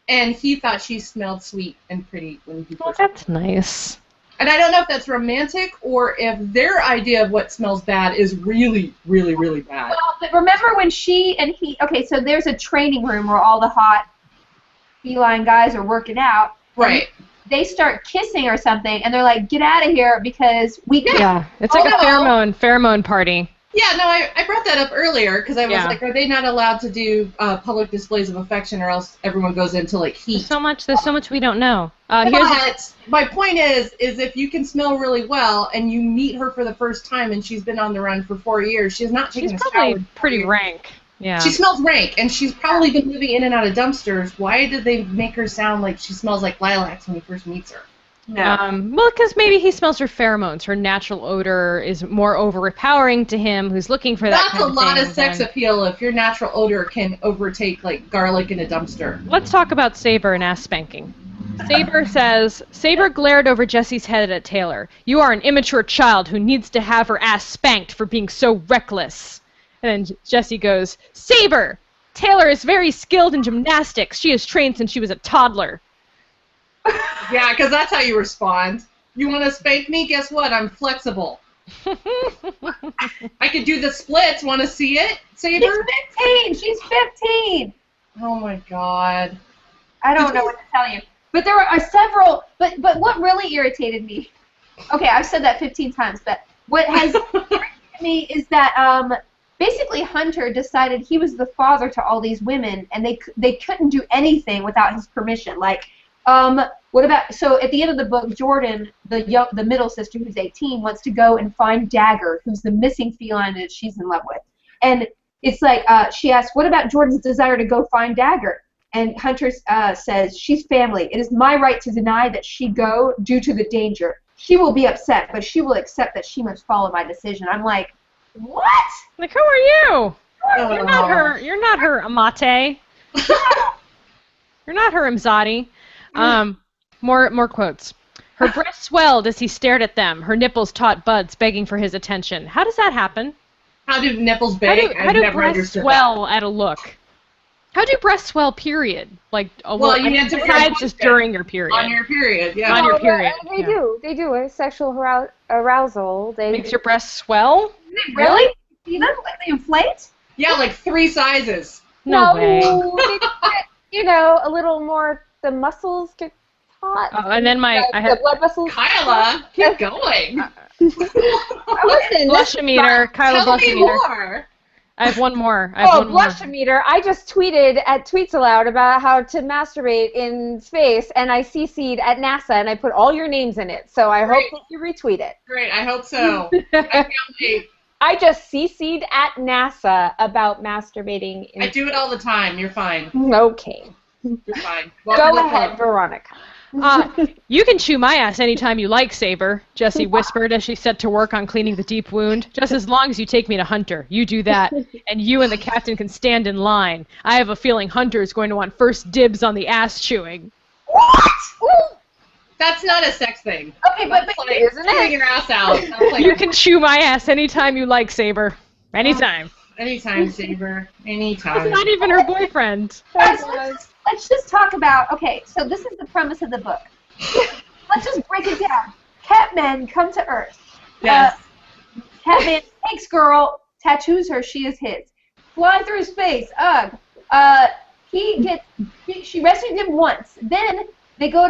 And he thought she smelled sweet and pretty when he first. That's nice. And I don't know if that's romantic or if their idea of what smells bad is really, really, really bad. Well, but remember when she and he... Okay, so there's a training room where all the hot feline guys are working out. Right. They start kissing or something, and they're like, get out of here because we... Yeah, it's like a pheromone party. Yeah, no, I brought that up earlier because I was Yeah. like, are they not allowed to do public displays of affection or else everyone goes into, like, heat? There's so much we don't know. But my point is if you can smell really well and you meet her for the first time and she's been on the run for 4 years, she's not taking She's a shower. probably pretty rank. Yeah. She smells rank, and she's probably been moving in and out of dumpsters. Why did they make her sound like she smells like lilacs when he first meets her? Well, because maybe he smells her pheromones. Her natural odor is more overpowering to him, who's looking for that That's kind a of lot thing of sex than- appeal if your natural odor can overtake, like, garlic in a dumpster. Let's talk about Saber and ass spanking. Saber glared over Jesse's head at Taylor. You are an immature child who needs to have her ass spanked for being so reckless. And then Jesse goes, Saber! Taylor is very skilled in gymnastics. She has trained since she was a toddler. Yeah, because that's how you respond. You want to spank me? Guess what? I'm flexible. I could do the splits. Want to see it, Saber? She's 15! Oh, my God. I don't know what to tell you. But there are several... But what really irritated me... Okay, I've said that 15 times, but what has irritated me is that... basically, Hunter decided he was the father to all these women, and they couldn't do anything without his permission. Like, what about... So at the end of the book, Jordan, the middle sister who's 18, wants to go and find Dagger, who's the missing feline that she's in love with. And it's like, she asks, what about Jordan's desire to go find Dagger? And Hunter says, she's family. It is my right to deny that she go due to the danger. She will be upset, but she will accept that she must follow my decision. I'm like, what? Like, who are you? Oh. You're not her Amate. You're not her Imzadi. More quotes. Her breasts swelled as he stared at them. Her nipples taut buds, begging for his attention. How does that happen? How do nipples How bake? do breasts swell at a look? How do breasts swell, period? Like, Well, you need to besides just during your period. On your period, yeah. On your period. They do. A sexual arousal. Makes your breasts swell? Really? See them? Like they inflate? Yeah, like 3 sizes. No way. They get, you know, a little more. The muscles get taut. Oh, and then the blood vessels. Kyla, keep going. Listen, Blushometer. Kyla Tell me Blushometer. more. I have one more. Blushometer. I just tweeted at Tweets Aloud about how to masturbate in space, and I CC'd at NASA, and I put all your names in it. So I hope that you retweet it. Great, I hope so. I can't wait. I just CC'd at NASA about masturbating. I do it all the time. You're fine. Okay. You're fine. Go ahead, Veronica. You can chew my ass anytime you like, Saber, Jessie whispered as she set to work on cleaning the deep wound. Just as long as you take me to Hunter. You do that, and you and the captain can stand in line. I have a feeling Hunter is going to want first dibs on the ass chewing. What? That's not a sex thing. Okay, but That's like isn't it? chewing your ass out. That's like, You can chew my ass anytime you like, Saber. Anytime. anytime, Saber. It's Anytime. not even her boyfriend. guys, let's just talk about. Okay, so this is the premise of the book. Let's just break it down. Catmen come to Earth. Yes. Catman takes girl, tattoos her. She is his. Fly through space. Ugh. She rescued him once. Then they go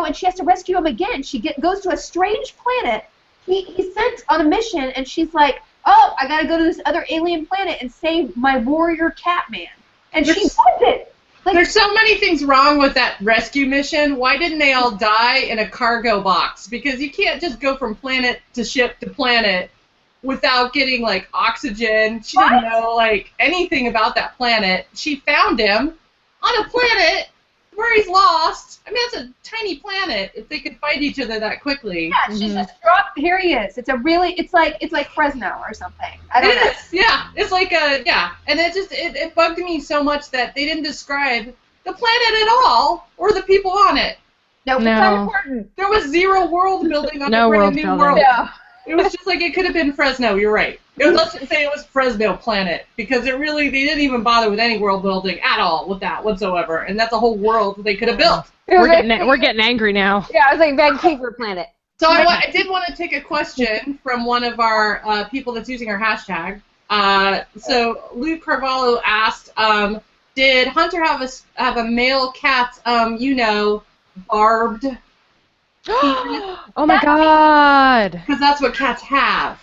and she has to rescue him again. She goes to a strange planet. He's sent on a mission, and she's like, oh, I gotta go to this other alien planet and save my warrior Catman. And she does it. Like, There's so many things wrong with that rescue mission. Why didn't they all die in a cargo box? Because you can't just go from planet to ship to planet without getting, like, oxygen. She didn't know, like, anything about that planet. She found him on a planet where he's lost. I mean, it's a tiny planet if they could fight each other that quickly. yeah, she's just dropped. Here he is. It's like Fresno or something. I don't know. It is, yeah. It's like and it bugged me so much that they didn't describe the planet at all or the people on it. No, it's No. not important. There was zero world building on No a brand world new building. world. Yeah. It was just like it could have been Fresno. You're right. Let's just say it was Fresno planet because they didn't even bother with any world building at all with that whatsoever, and that's a whole world they could have built. We're getting angry now. Yeah, I was like Vancouver planet. So I did want to take a question from one of our people that's using our hashtag. So Luke Carvalho asked, did Hunter have a male cat, barbed? Oh my god. Because that's what cats have.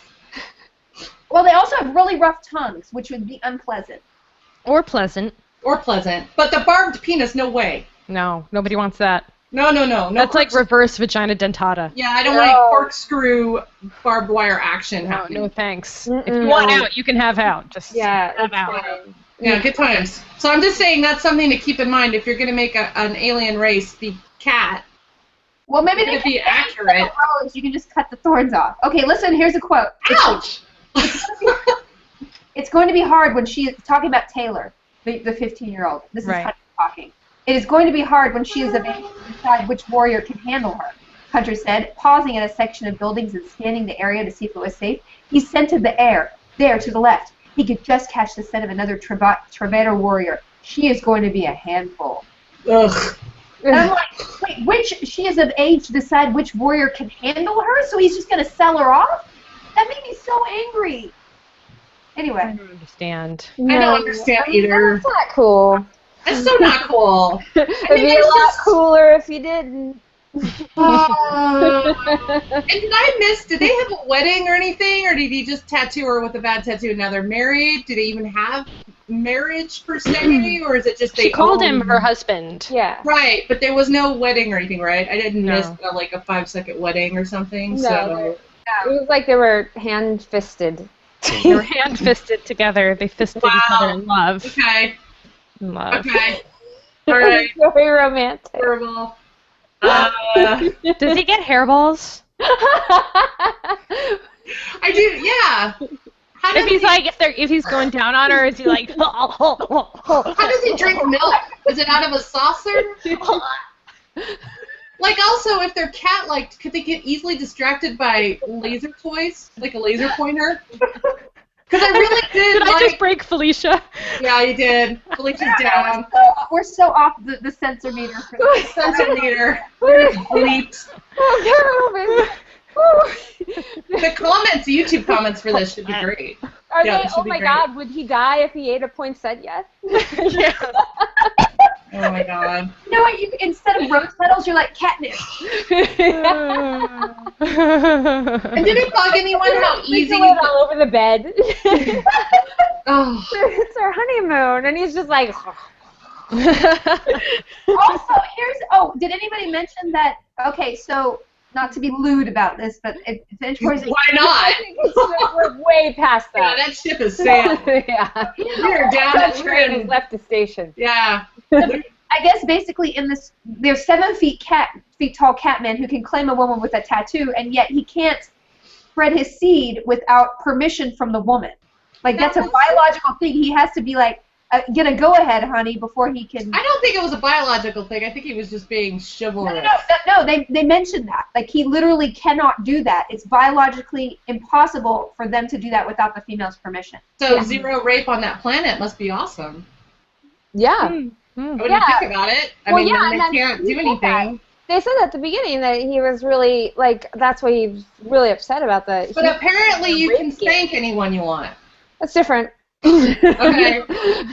Well, they also have really rough tongues, which would be unpleasant. Or pleasant. Or pleasant. But the barbed penis, no way. No, nobody wants that. No. That's like reverse vagina dentata. Yeah, I don't want corkscrew barbed wire action No, happening. no thanks. Mm-mm. If you want out, you can have out. Just Yeah, have that's out. fine. Yeah, good times. So I'm just saying that's something to keep in mind if you're going to make an alien race be cat. Well, maybe they To be can accurate. You can just cut the thorns off. Okay, listen. Here's a quote. Ouch! It's going to be hard when she is talking about Taylor, the 15-year-old. This is Right. Hunter talking. It is going to be hard when she is of age to decide which warrior can handle her, Hunter said, pausing at a section of buildings and scanning the area to see if it was safe. He scented the air. There, to the left. He could just catch the scent of another Travator warrior. She is going to be a handful. Ugh. And I'm like, wait, she is of age to decide which warrior can handle her, so he's just going to sell her off? That made me so angry. Anyway. I don't understand. I don't understand either. That's not cool. It's so not cool. It'd be a it's lot just- cooler if you didn't. And did I miss, did they have a wedding or anything, or did he just tattoo her with a bad tattoo and now they're married? Do they even have marriage per se, or is it just they She called own- him her husband. Yeah. Right, but there was no wedding or anything, right? I didn't No. miss like a 5-second wedding or something, No, so... It was like they were hand-fisted. They were hand-fisted together. They fisted each other in love. Okay, In love. okay. All right, Very romantic. horrible. Does he get hairballs? I do, yeah. How does If he's going down on her, is he like? How does he drink milk? Is it out of a saucer? Like, also, if they're cat-like, could they get easily distracted by laser toys? Like a laser pointer? Because I really did Did I just break Felicia? Yeah, you did. Felicia's down. We're so off the sensor meter for this. Sensor meter. Bleeps. Oh, The comments, the YouTube comments for this should be great. Are Yeah, they, this should oh be my great. god, would he die if he ate a poinsettia? Yeah. Oh my god. You know what? Instead of rose petals, you're like catnip. And did it bug anyone how easy? Sprinkle it all over the bed. Oh. It's our honeymoon, and he's just like. Also, did anybody mention that? Okay, so not to be lewd about this, but it's interesting. Why not? We're way past Yeah, that. that ship is sailed. Yeah. We're down That the train has train. left the station. Yeah. I guess basically in this, there's 7 feet tall Catman who can claim a woman with a tattoo, and yet he can't spread his seed without permission from the woman. Like that's a biological thing. He has to be like, get a go-ahead, honey, before he can... I don't think it was a biological thing. I think he was just being chivalrous. No, they mentioned that. Like, he literally cannot do that. It's biologically impossible for them to do that without the female's permission. So zero rape on that planet must be awesome. Yeah. When you think about it, I mean, they can't do anything. They said at the beginning that he was really, like, that's why he's really upset about the... But apparently you can spank anyone you want. That's different. Okay.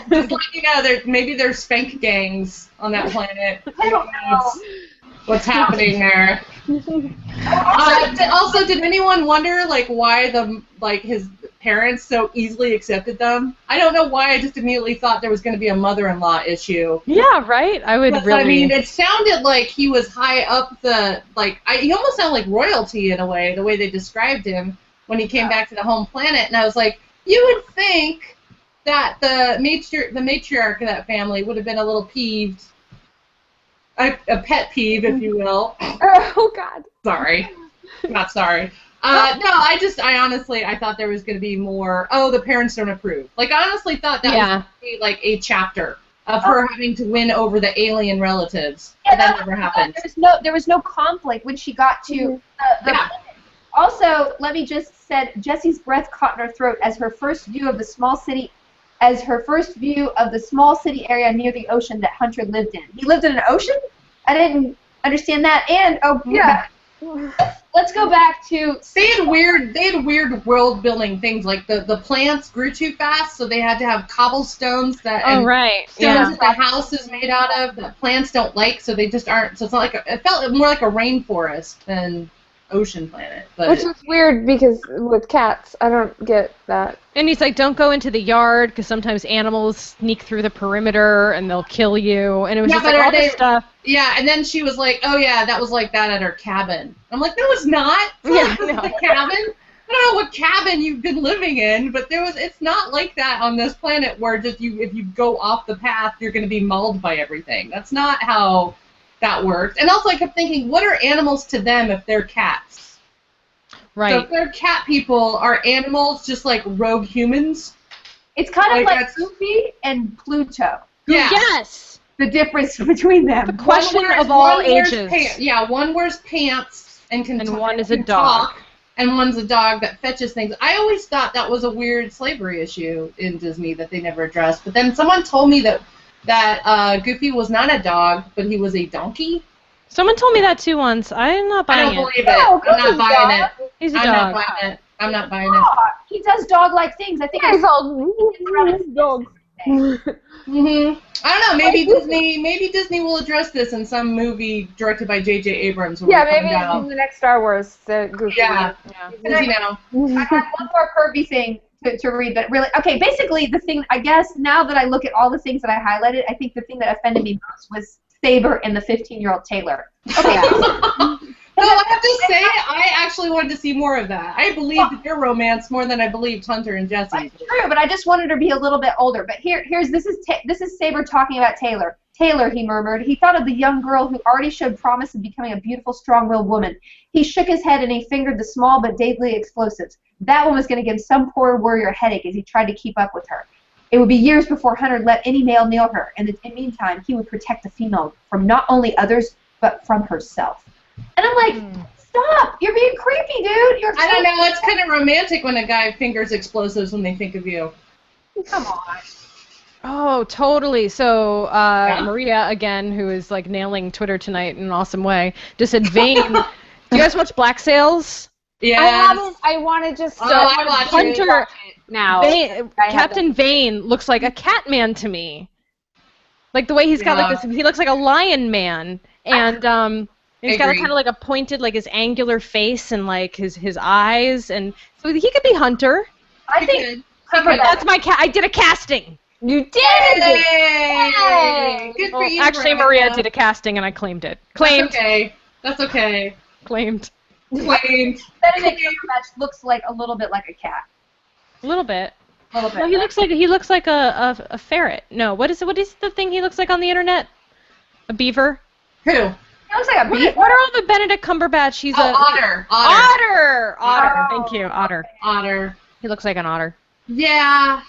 Just let you know, maybe there's spank gangs on that planet. I don't know. What's happening there? Also, did anyone wonder, like, why his parents so easily accepted them? I don't know why. I just immediately thought there was going to be a mother-in-law issue. Yeah, right. I would really. I mean, it sounded like he was high up the he almost sounded like royalty in a way, the way they described him when he came back to the home planet, and I was like, you would think that the matriarch of that family would have been a little peeved. A pet peeve, if you will. Oh, God. Sorry. Not sorry. No, I honestly, I thought there was going to be more, the parents don't approve. Like, I honestly thought that was going to be, like, a chapter of her having to win over the alien relatives. Yeah, that never happened. There was no conflict when she got to the Also, let me just said, Jessie's breath caught in her throat as her first view of the small city area near the ocean that Hunter lived in. He lived in an ocean? I didn't understand that. And let's go back to they had weird world building things, like the plants grew too fast, so they had to have cobblestones that stones that the house is made out of that plants don't like, so they just aren't. So it's not like it felt more like a rainforest than ocean planet. But which is weird because with cats, I don't get that. And he's like, don't go into the yard because sometimes animals sneak through the perimeter and they'll kill you. And it was just like all this stuff. Yeah, and then she was like, oh yeah, that was like that at her cabin. I'm like, no, it's not. It's not the cabin. I don't know what cabin you've been living in, but it's not like that on this planet where just if you go off the path, you're going to be mauled by everything. That's not how that works. And also I kept thinking, what are animals to them if they're cats? Right. So if they're cat people, are animals just like rogue humans? It's kind of like Goofy and Pluto. Yeah. Yes! The difference between them. The question of all ages. One wears pants and can and talk, one is a dog. And one's a dog that fetches things. I always thought that was a weird slavery issue in Disney that they never addressed. But then someone told me that Goofy was not a dog, but he was a donkey. Someone told me that too once. I'm not buying it. I don't believe it. I'm not buying it. He's a dog. I'm not buying it. He does dog-like things. I think he's all dog. I don't know. Maybe Disney will address this in some movie directed by J.J. Abrams. Yeah, maybe in the next Star Wars. Goofy. Yeah. I have one more Kirby thing to read, but really, okay, basically the thing, I guess, now that I look at all the things that I highlighted, I think the thing that offended me most was Saber and the 15-year-old Taylor. Okay. No, I have to say, I actually wanted to see more of that. I believed their romance more than I believed Hunter and Jessie. That's true, but I just wanted her to be a little bit older. But this is Saber talking about Taylor. Taylor, he murmured. He thought of the young girl who already showed promise of becoming a beautiful, strong-willed woman. He shook his head and he fingered the small but deadly explosives. That one was going to give some poor warrior a headache as he tried to keep up with her. It would be years before Hunter let any male nail her, and in the meantime, he would protect the female from not only others, but from herself. And I'm like, stop! You're being creepy, dude! I don't know, it's kind of romantic when a guy fingers explosives when they think of you. Come on. Oh, totally. So Maria, again, who is like nailing Twitter tonight in an awesome way, just said, Vane, do you guys watch Black Sails? Yeah. I haven't. I want to just. I watch Hunter now. Captain Vane looks like a cat man to me. Like the way he's got like this, he looks like a lion man, and he's got like, kind of like a pointed, like his angular face and like his eyes, and so he could be Hunter. I think that's my cat. I did a casting. You did! Yay! Good for you, actually, Maria did a casting, and I claimed it. Claimed. That's okay. Claimed. Claimed. Benedict Cumberbatch looks like a little bit like a cat. A little bit. A little bit. No, he looks like a ferret. No, what is the thing he looks like on the internet? A beaver? Who? He looks like a beaver. What are all the Benedict Cumberbatch? He's Otter. Otter. Oh, Thank you, Otter. Otter. He looks like an otter. Yeah,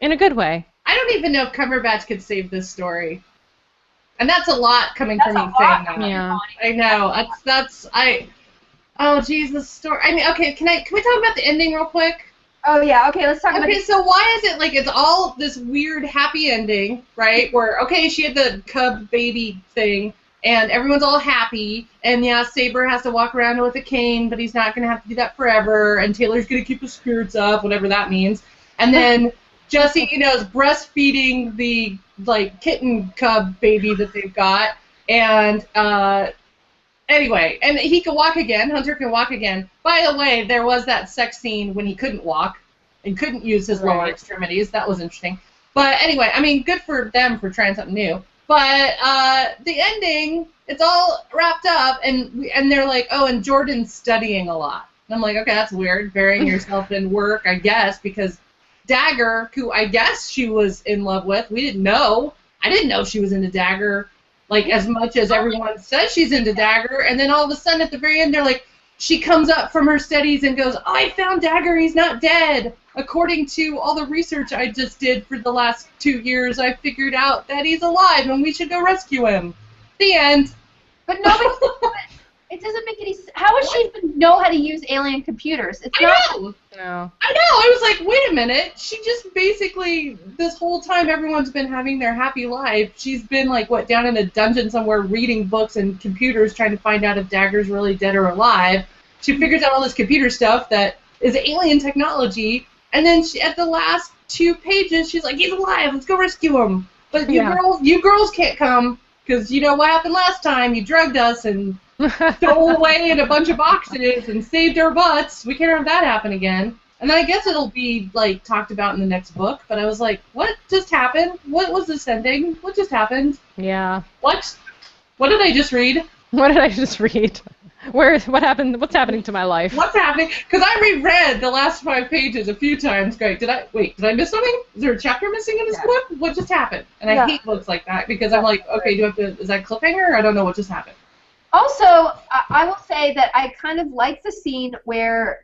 in a good way. I I don't even know if Cumberbatch could save this story. And that's a lot coming from me saying that. Yeah. I know. Oh, geez, this story. I mean, okay, can we talk about the ending real quick? Oh, yeah, okay, let's talk about Okay, so why is it like it's all this weird happy ending, right? Where, okay, she had the cub baby thing, and everyone's all happy, and yeah, Saber has to walk around with a cane, but he's not going to have to do that forever, and Taylor's going to keep his spirits up, whatever that means. And then Jesse, is breastfeeding the, like, kitten cub baby that they've got, and, anyway, and he can walk again. Hunter can walk again. By the way, there was that sex scene when he couldn't walk and couldn't use his lower extremities. That was interesting. But anyway, I mean, good for them for trying something new. But the ending, it's all wrapped up, and they're like, oh, and Jordan's studying a lot. And I'm like, okay, that's weird, burying yourself in work, I guess, because Dagger, who I guess she was in love with, we didn't know. I didn't know she was into Dagger. Like, as much as everyone says she's into Dagger, and then all of a sudden at the very end, they're like, she comes up from her studies and goes, I found Dagger, he's not dead. According to all the research I just did for the last 2 years, I figured out that he's alive and we should go rescue him. The end. But nobody, it doesn't make any sense. How would she even know how to use alien computers? It's I know. No. I know. I was like, wait a minute. She just basically, this whole time everyone's been having their happy life, she's been like, what, down in a dungeon somewhere reading books and computers trying to find out if Dagger's really dead or alive. She figures out all this computer stuff that is alien technology, and then she, at the last 2 pages, she's like, he's alive, let's go rescue him. But you girls can't come, because you know what happened last time. You drugged us and stole away in a bunch of boxes and saved our butts. We can't have that happen again. And then I guess it'll be, like, talked about in the next book, but I was like, what just happened? What was this ending? What just happened? Yeah. What did I just read? What did I just read? What happened? What's happening to my life? What's happening? Because I reread the last 5 pages a few times. Great. Did I miss something? Is there a chapter missing in this book? What just happened? And I hate books like that because I'm like, okay, do I have to, is that cliffhanger? I don't know what just happened. Also, I will say that I kind of like the scene where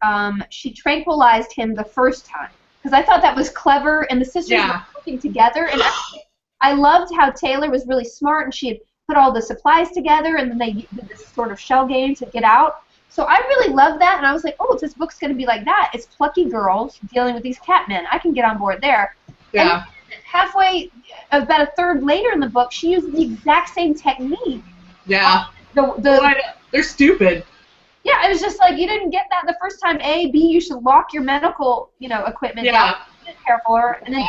she tranquilized him the first time, because I thought that was clever, and the sisters were working together, and I loved how Taylor was really smart, and she had put all the supplies together, and then they did this sort of shell game to get out. So I really loved that, and I was like, oh, this book's going to be like that. It's plucky girls dealing with these catmen. I can get on board there. Yeah. And halfway, about a third later in the book, she used the exact same technique. Yeah. They're stupid. Yeah, it was just like, you didn't get that the first time, A. B, you should lock your medical, equipment down. Be careful, and then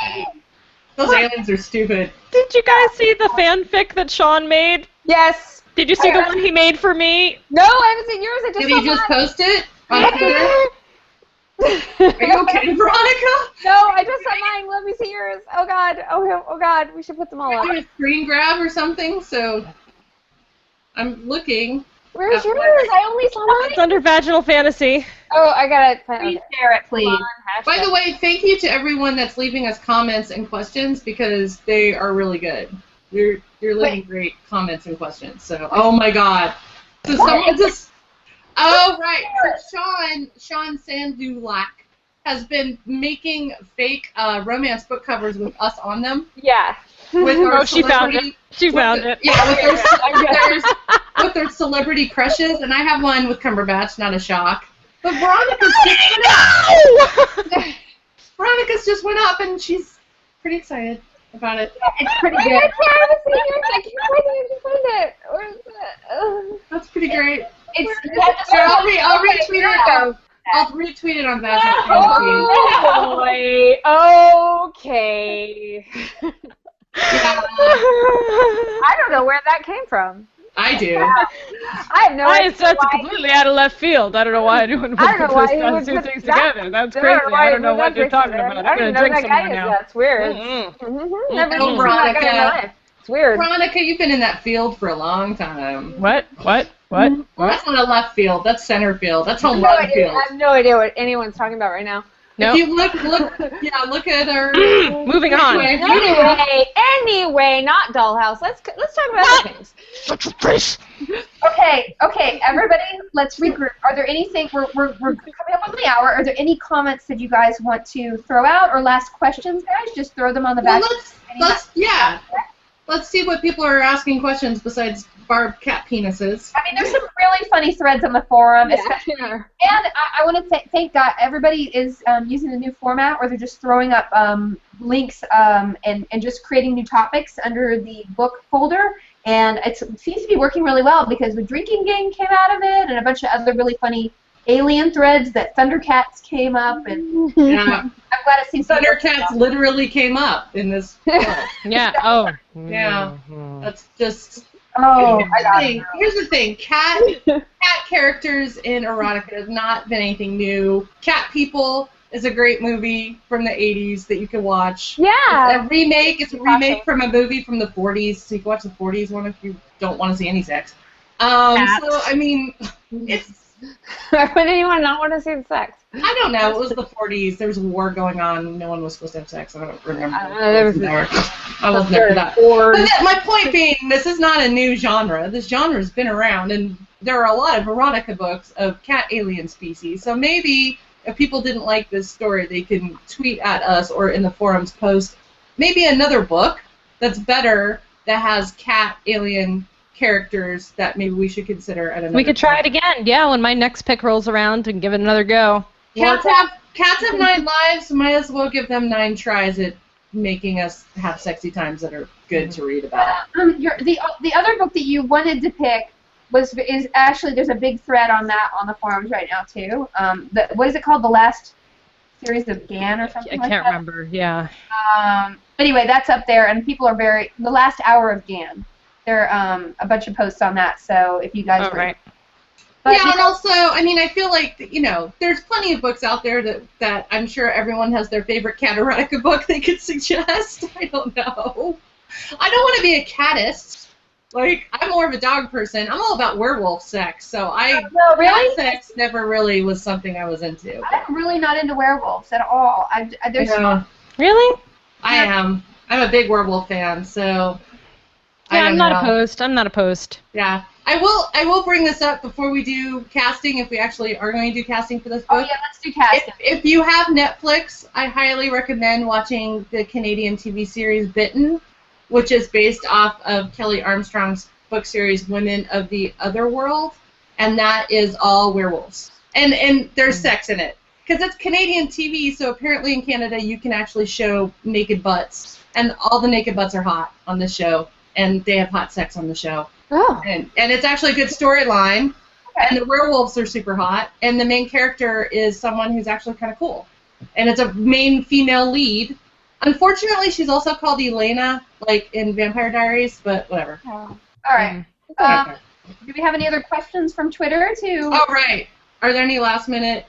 those aliens are stupid. Did you guys see the fanfic that Sean made? Yes. Did you see the one he made for me? No, I haven't seen yours. I just Did he just post it on Twitter? Are you okay, Veronica? No, I just saw mine. Let me see yours. Oh God. Oh God. We should put them all up. Do a screen grab or something. So I'm looking. Where's yours? I only saw mine. It's under Vaginal Fantasy. Oh, I got it. please share it, please. By the way, thank you to everyone that's leaving us comments and questions because they are really good. You're leaving great comments and questions. So, oh my God. So someone just. Oh right. So Sean Sandulak has been making fake romance book covers with us on them. Yeah. With our she found it. She found it. Yeah, with their celebrity crushes, and I have one with Cumberbatch, not a shock. But Veronica's just went up, and she's pretty excited about it. It's pretty good. I can't see yours. I can't find it. Where is it? That's pretty great. I'll retweet it. I'll retweet it on Vaginal Oh boy. Okay. I don't know where that came from. I do. I have no idea. That's completely out of left field. I don't know why anyone would put those two things together. That's crazy. I don't know what they're talking about. I'm going to drink some more now. That's weird. Never seen that guy in my life. It's weird. Veronica, you've been in that field for a long time. What? That's not a left field. That's center field. That's home run field. I have no idea what anyone's talking about right now. Nope. If you look at our. Moving on. Anyway, not Dollhouse. Let's talk about other things. Shut your face. Okay, everybody, let's regroup. Are there anything, we're coming up on the hour, are there any comments that you guys want to throw out, or last questions, guys? Just throw them on the back. Let's see what people are asking questions besides barbed cat penises. I mean, there's some really funny threads on the forum, especially, Yeah. and I want to thank God, everybody is using the new format where they're just throwing up links and just creating new topics under the book folder. And it seems to be working really well because the drinking game came out of it and a bunch of other really funny alien threads that Thundercats came up. And Yeah. I'm glad it seems to be working Thundercats well. literally came up in this book. Yeah. Oh. Yeah. That's just. Oh, I got it. Here's the thing. Cat characters in erotica has not been anything new. Cat People is a great movie from the 80s that you can watch. Yeah. It's a remake. It's a remake from a movie from the 40s, so you can watch the 40s one if you don't want to see any sex. So, I mean, it's... Why did anyone not want to see the sex? I don't know. It was the 40s. There was a war going on. No one was supposed to have sex. I don't remember. There was I was never that. But my point being, this is not a new genre. This genre's been around, and there are a lot of erotica books of cat alien species. So maybe if people didn't like this story, they can tweet at us or in the forums post maybe another book that's better that has cat alien characters that maybe we should consider at another We could try time. it again. Yeah, when my next pick rolls around and give it another go. Cats have 9 lives. Might as well give them 9 tries at making us have sexy times that are good to read about. The other book that you wanted to pick is actually, there's a big thread on that on the forums right now too. What is it called? The last series of GAN or something I like can't that? remember. Yeah. Anyway, that's up there, and people are the last hour of GAN. There are a bunch of posts on that, so if you guys All right. But, yeah, and also, I mean, I feel like, there's plenty of books out there that I'm sure everyone has their favorite cat erotica book they could suggest. I don't know. I don't want to be a catist. Like, I'm more of a dog person. I'm all about werewolf sex, so No, really? cat sex never really was something I was into. I'm really not into werewolves at all. Really? I am. I'm a big werewolf fan, so... Yeah, I'm not know. opposed. I'm not opposed. Yeah. I will bring this up before we do casting, if we actually are going to do casting for this book. Oh yeah, let's do casting. If you have Netflix, I highly recommend watching the Canadian TV series Bitten, which is based off of Kelly Armstrong's book series Women of the Otherworld, and that is all werewolves. And there's sex in it. Because it's Canadian TV, so apparently in Canada you can actually show naked butts, and all the naked butts are hot on this show, and they have hot sex on the show. Oh. And it's actually a good storyline, and the werewolves are super hot, and the main character is someone who's actually kind of cool. And it's a main female lead. Unfortunately, she's also called Elena, like in Vampire Diaries, but whatever. All right. Okay. Do we have any other questions from Twitter to? Oh, right. Are there any last minute?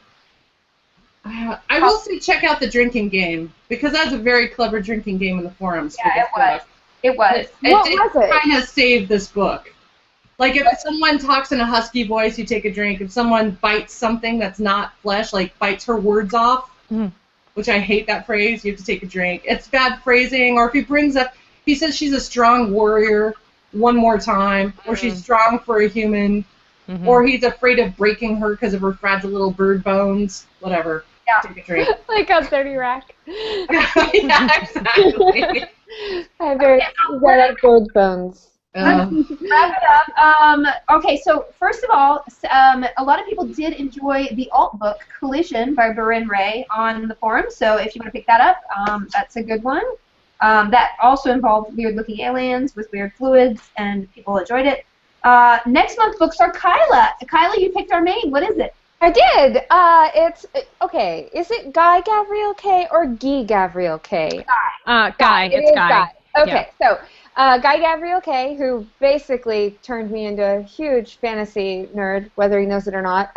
I will say check out the drinking game, because that's a very clever drinking game in the forums. Yeah, it was. It was. What was it? Kind of saved this book. Like, if someone talks in a husky voice, you take a drink. If someone bites something that's not flesh, like bites her words off, which I hate that phrase, you have to take a drink. It's bad phrasing. Or if he says she's a strong warrior one more time, or she's strong for a human, or he's afraid of breaking her because of her fragile little bird bones, whatever. Yeah. Take a drink. Like on 30 Rack. Yeah, exactly. I very like bird bones. Wrap it up. Okay, so first of all, a lot of people did enjoy the alt book Collision by Barin Ray on the forum. So if you want to pick that up, that's a good one. That also involved weird-looking aliens with weird fluids, and people enjoyed it. Next month's books are Kyla. Kyla, you picked our main. What is it? I did. It's okay. Is it Guy Gavriel K or Guy Gavriel K? Guy. It It's is Guy. Okay, so Guy Gavriel K, who basically turned me into a huge fantasy nerd, whether he knows it or not,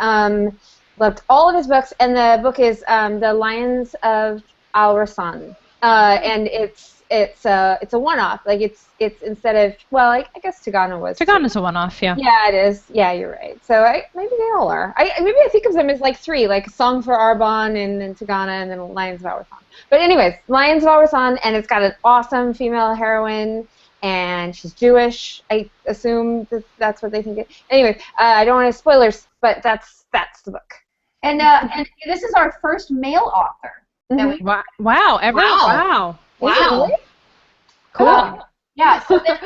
loved all of his books, and the book is The Lions of Al Rasan. And it's it's a one-off. Like it's instead of, well, I guess Tagana was. Tagana's a one-off, yeah. Yeah, it is. Yeah, you're right. So maybe they all are. Maybe I think of them as like three, like Song for Arbonne and then Tagana and then Lions of Alwarsson. But anyways, Lions of Alwarsson, and it's got an awesome female heroine, and she's Jewish. I assume that's what they think. Anyways, I don't want to spoilers, but that's the book. And this is our first male author. Mm-hmm. Wow. Wow. Really? Cool. Yeah, so then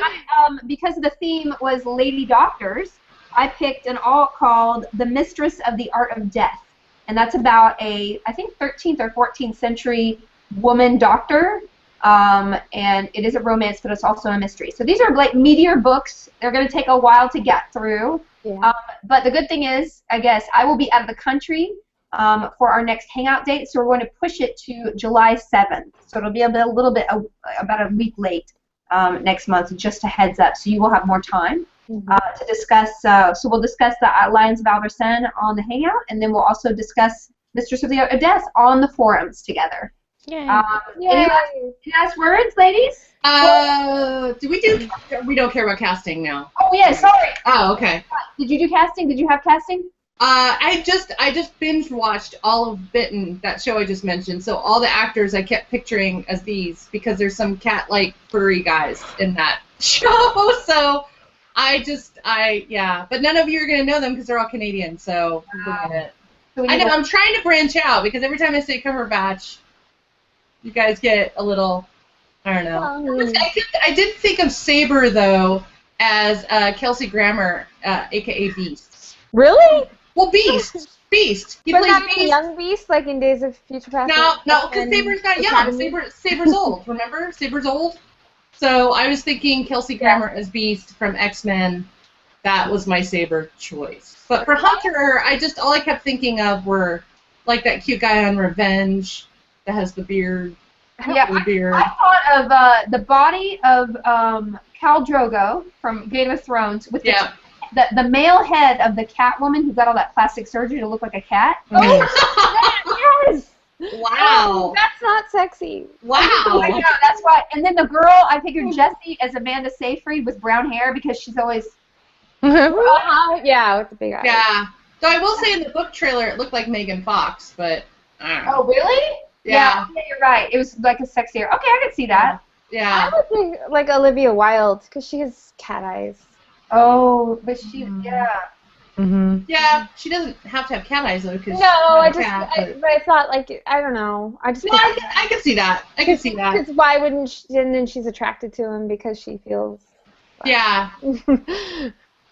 because the theme was lady doctors, I picked an alt called The Mistress of the Art of Death. And that's about I think 13th or 14th century woman doctor. And it is a romance, but it's also a mystery. So these are like meatier books. They're going to take a while to get through. Yeah. But the good thing is, I guess, I will be out of the country for our next hangout date. So we're going to push it to July 7th. So it'll be about a week late next month, just a heads up. So you will have more time to discuss. So we'll discuss the Lions of Alderson on the hangout, and then we'll also discuss Mistress of the Art of Death on the forums together. Yay. Any last words, ladies? We don't care about casting now. Oh yeah, sorry. Oh, okay. Did you do casting? Did you have casting? I just binge watched all of Bitten, that show I just mentioned. So all the actors I kept picturing as these because there's some cat-like furry guys in that show. So but none of you are gonna know them because they're all Canadian. So forget it. So I know I'm trying to branch out because every time I say Cumberbatch, you guys get a little, I don't know. I did think of Saber though as Kelsey Grammer, aka Beast. Really? Well, Beast. He But plays not Beast. a young Beast, like in Days of Future Past. No, because Saber's not young. Saber's old. Remember, Saber's old. So I was thinking Kelsey Grammer as Beast from X-Men. That was my Saber choice. But for Hunter, all I kept thinking of were like that cute guy on Revenge that has the beard. Yeah, I thought of the body of Khal Drogo from Game of Thrones with the male head of the Catwoman who got all that plastic surgery to look like a cat. Oh, yes! Wow. Oh, that's not sexy. Wow. I know, that's why. And then the girl, I figured Jessie as Amanda Seyfried with brown hair because she's always... Yeah, with the big eyes. Yeah. So I will say in the book trailer it looked like Megan Fox, but I don't know. Oh, really? Yeah. Yeah, you're right. It was like a sexier... Okay, I can see that. Yeah. I would think like Olivia Wilde because she has cat eyes. Oh, but she... Yeah. Mm-hmm. Yeah, she doesn't have to have cat eyes though, because but it's not like I don't know. I can see that. I can see that. Because why wouldn't she? And then she's attracted to him because she feels. Like, yeah.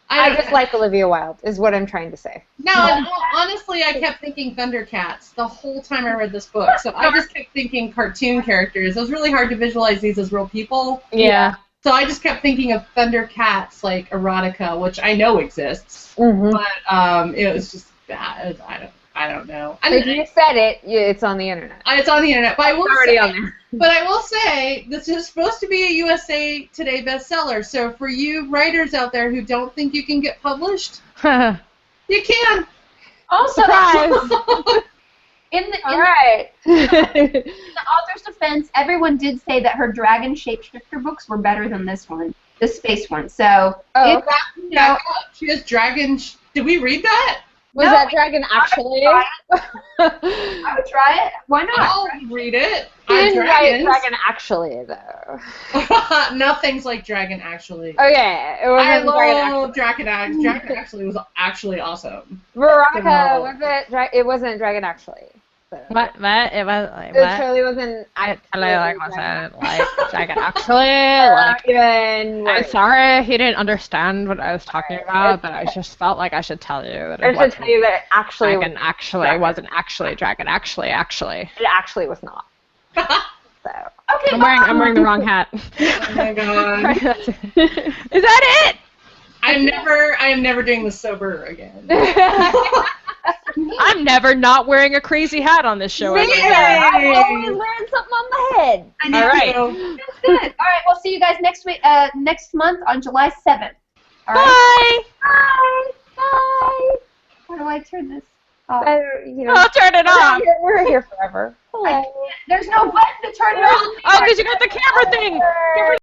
I just like Olivia Wilde, is what I'm trying to say. No, honestly, I kept thinking Thundercats the whole time I read this book. So I just kept thinking cartoon characters. It was really hard to visualize these as real people. Yeah. So I just kept thinking of Thundercats, like erotica, which I know exists, but it was just bad. I don't know. If you said it, it's on the internet. It's on the internet, but I will already on there. But I will say this is supposed to be a USA Today bestseller. So for you writers out there who don't think you can get published, you can. Also, in the author's defense, everyone did say that her dragon shapeshifter books were better than this one, the space one. So, she has dragon. Did we read that? Was that dragon actually? I would try it. Why not? I'll read it. She didn't write dragon actually though. Nothing's like dragon actually. Okay, it wasn't I love dragon actually. Dragon actually was actually awesome. Veronica, was it? It wasn't dragon actually. So. What? It was like it totally wasn't. I totally wasn't like dragon actually. Even. I'm sorry if you didn't understand what I was talking about, but I just felt like I should tell you that it wasn't. Tell you that actually. Dragon actually wasn't actually dragon actually. It actually was not. So. Okay. I'm wearing the wrong hat. Oh my god. Is that it? I am never doing this sober again. I'm never not wearing a crazy hat on this show. I always learn something on the head. I know. All right. That's good. All right, we'll see you guys next week, next month on July 7th. All right? Bye. Bye. Bye. How do I turn this off? You know, I'll turn it off. we're here forever. There's no button to turn it on. Oh, because you got the camera thing. Camera